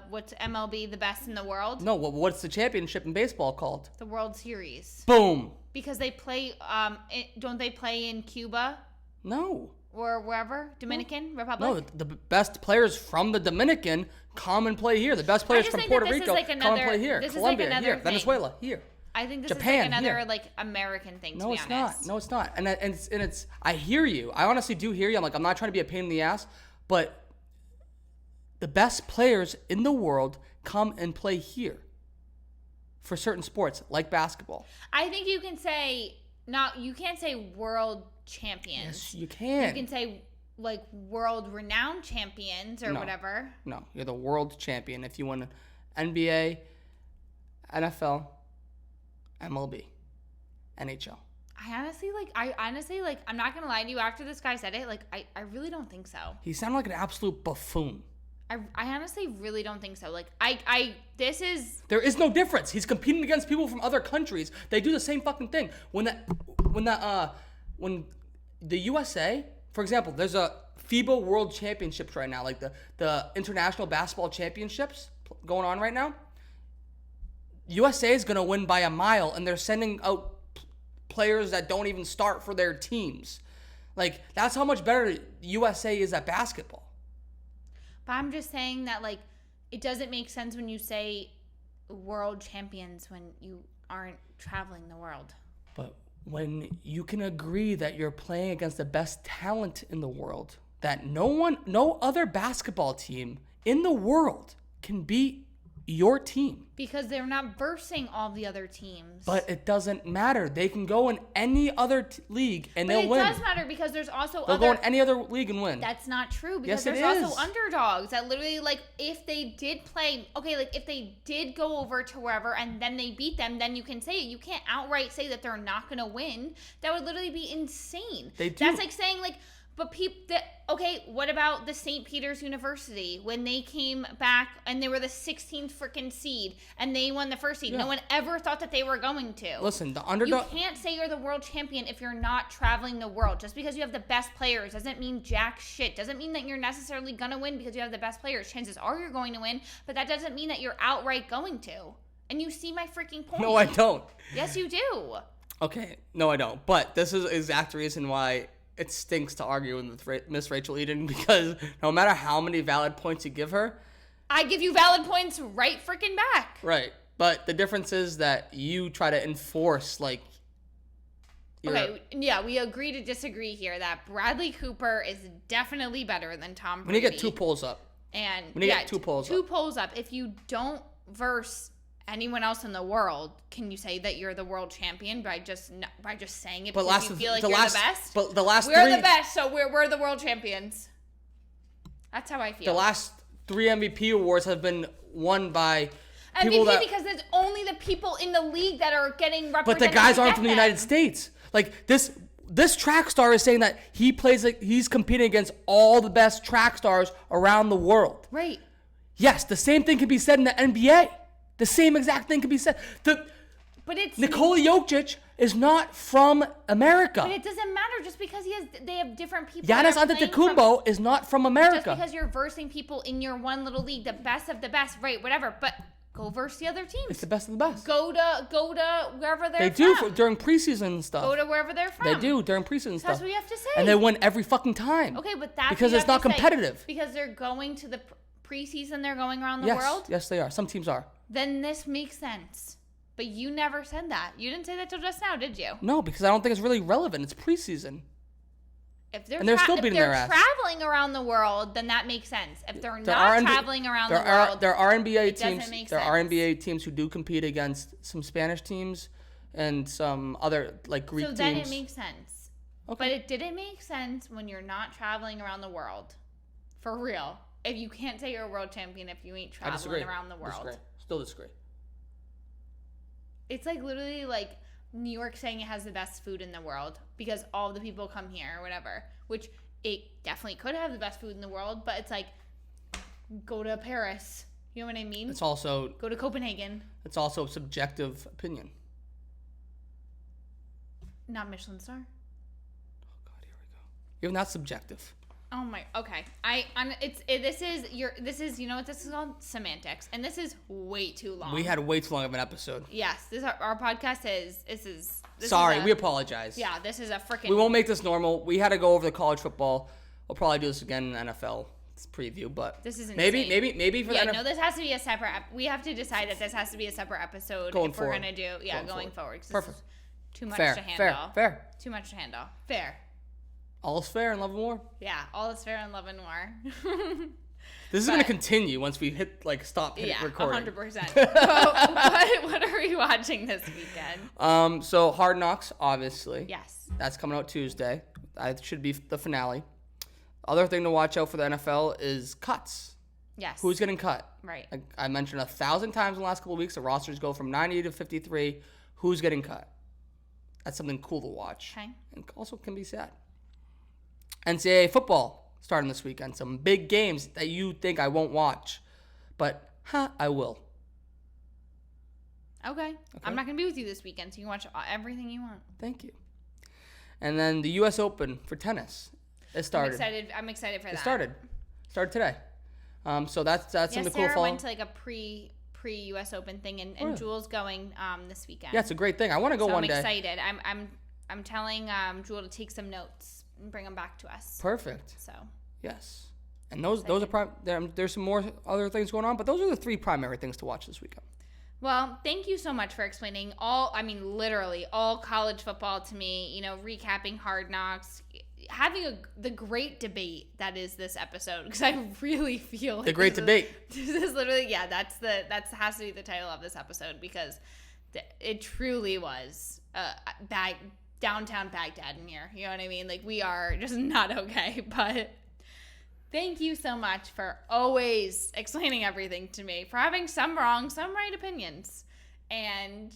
what's MLB the best in the world? No, what's the championship in baseball called? The World Series. Boom. Because they play, don't they play in Cuba No. or wherever? Dominican Republic? No, the best players from the Dominican come and play here. The best players just from think that Puerto this is Rico like come another- and play here. this is like Colombia another here. thing. Venezuela here. I think this Japan, is like another here. like American thing. No, to be it's honest. not. No, it's not. And it's. I hear you. I honestly do hear you. I'm not trying to be a pain in the ass, but the best players in the world come and play here for certain sports like basketball. I think you can say not. You can't say world champions. Yes, you can. You can say like world renowned champions or whatever. No, you're the world champion if you win NBA, NFL, MLB, NHL. I honestly like I'm not gonna lie to you, after this guy said it, like I really don't think so. He sounded like an absolute buffoon. I honestly really don't think so. Like There is no difference. He's competing against people from other countries. They do the same fucking thing. When the USA, for example, there's a FIBA World Championships right now, like the International Basketball Championships going on right now. USA is going to win by a mile, and they're sending out players that don't even start for their teams. Like, that's how much better USA is at basketball. But I'm just saying that, like, it doesn't make sense when you say world champions when you aren't traveling the world. But when you can agree that you're playing against the best talent in the world, that no other basketball team in the world can beat your team. Because they're not versing all the other teams. But it doesn't matter. They can go in any other league and they'll win. But it does matter because there's also They'll go in any other league and win. That's not true because Yes, it there's is. also underdogs that literally, like, if they did play, okay, like if they did go over to wherever and then they beat them, then you can say it. You can't outright say that they're not going to win. That would literally be insane. They do. That's like saying, like, but okay, what about the St. Peter's University when they came back and they were the 16th freaking seed and they won the first seed? Yeah. No one ever thought that they were going to. Listen, the underdog. You can't say you're the world champion if you're not traveling the world. Just because you have the best players doesn't mean jack shit. Doesn't mean that you're necessarily going to win because you have the best players. Chances are you're going to win, but that doesn't mean that you're outright going to. And you see my freaking point. No, I don't. Yes, you do. Okay, no, I don't. But this is the exact reason why it stinks to argue with Miss Rachel Eden, because no matter how many valid points you give her, I give you valid points right freaking back. right? But the difference is that you try to enforce, like, okay, yeah, we agree to disagree here that Bradley Cooper is definitely better than Tom Brady. when you get 2 polls up. And When you get 2 polls two up. polls up. If you don't verse anyone else in the world, can you say that you're the world champion by just saying it because you feel like you're the best? But the last we're the best, so we're the world champions. That's how I feel. The last 3 MVP awards have been won by people MVP that. because it's only the people in the league that are getting represented. But the guys to aren't get from the them. United States. Like this, this track star is saying that he's competing against all the best track stars around the world. Right. Yes, the same thing can be said in the NBA. The same exact thing can be said. But it's Nikola Jokic is not from America. But it doesn't matter just because they have different people. Giannis Antetokounmpo is not from America. Just because you're versing people in your one little league, the best of the best, right? Whatever. But go verse the other teams. It's the best of the best. Go to wherever they're from. They do during preseason and stuff. Go to wherever they're from. They do during preseason stuff. That's what you have to say. And they win every fucking time. Okay, but that's because what you it's not have to say. competitive. Because they're going to the preseason. They're going around the world. Yes, they are. Some teams are. Then this makes sense. But you never said that. You didn't say that till just now, did you? No, because I don't think it's really relevant. It's preseason. If they're, and they're still beating their ass. Traveling around the world, then that makes sense. If they're not traveling around the world, there are NBA teams. Doesn't make there sense. are NBA teams who do compete against some Spanish teams and some other like Greek teams. So then it makes sense. Okay. But it didn't make sense when you're not traveling around the world, for real. If you can't say you're a world champion if you ain't traveling around the world. Still disagree. It's like literally like New York saying it has the best food in the world because all the people come here or whatever, which it definitely could have the best food in the world, but it's like go to Paris. You know what I mean? It's also go to Copenhagen. It's also a subjective opinion. Not Michelin star. Oh God, here we go. Even that's subjective. Oh my. Okay. This is you know what this is called? Semantics, and this is way too long. We had way too long of an episode. Yes, our podcast is. Sorry, we apologize. Yeah, this is a freaking. We won't make this normal. We had to go over the college football. We'll probably do this again in NFL preview, but this is maybe for the NFL. No, this has to be a separate. We have to decide that this has to be a separate episode going if forward. We're gonna do going forward. Perfect. Too much to handle. Fair. Too much to handle. Fair. All is fair in love and war. Yeah, all is fair in love and war. This is going to continue once we hit stop recording. 100%. What are we watching this weekend? So Hard Knocks, obviously. Yes. That's coming out Tuesday. That should be the finale. Other thing to watch out for the NFL is cuts. Yes. Who's getting cut? Right. I mentioned 1,000 times in the last couple of weeks, the rosters go from 90 to 53. Who's getting cut? That's something cool to watch. Okay. And also can be sad. NCAA football starting this weekend. Some big games that you think I won't watch. But, I will. Okay. I'm not going to be with you this weekend, so you can watch everything you want. Thank you. And then the U.S. Open for tennis. It started. I'm excited for that. It started today. So that's something cool to Sarah follow. went to a pre-U.S. Open thing, and Jewel's going this weekend. Yeah, it's a great thing. I want to go one day. I'm excited. I'm telling Jewel to take some notes and bring them back to us. Perfect. So. Yes. And those are there's some more other things going on, but those are the three primary things to watch this weekend. Well, thank you so much for explaining literally all college football to me, recapping Hard Knocks, having the great debate that is this episode, because I really feel like the great debate. This is literally, that has to be the title of this episode, because it truly was downtown Baghdad in here. You know what I mean? We are just not okay, but thank you so much for always explaining everything to me, for having some wrong, some right opinions. And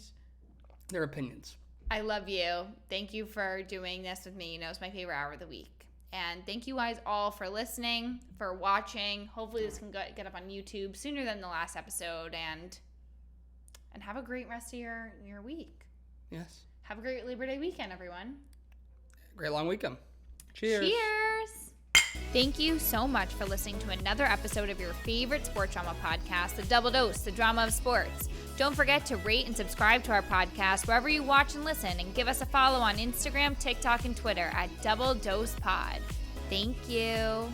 their opinions. I love you. Thank you for doing this with me. It's my favorite hour of the week. And thank you guys all for listening, for watching. Hopefully this can get up on YouTube sooner than the last episode. And have a great rest of your week. Yes. Have a great Labor Day weekend, everyone. Great long weekend. Cheers. Cheers. Thank you so much for listening to another episode of your favorite sports drama podcast, The Double Dose, the drama of sports. Don't forget to rate and subscribe to our podcast wherever you watch and listen, and give us a follow on Instagram, TikTok, and Twitter at Double Dose Pod. Thank you.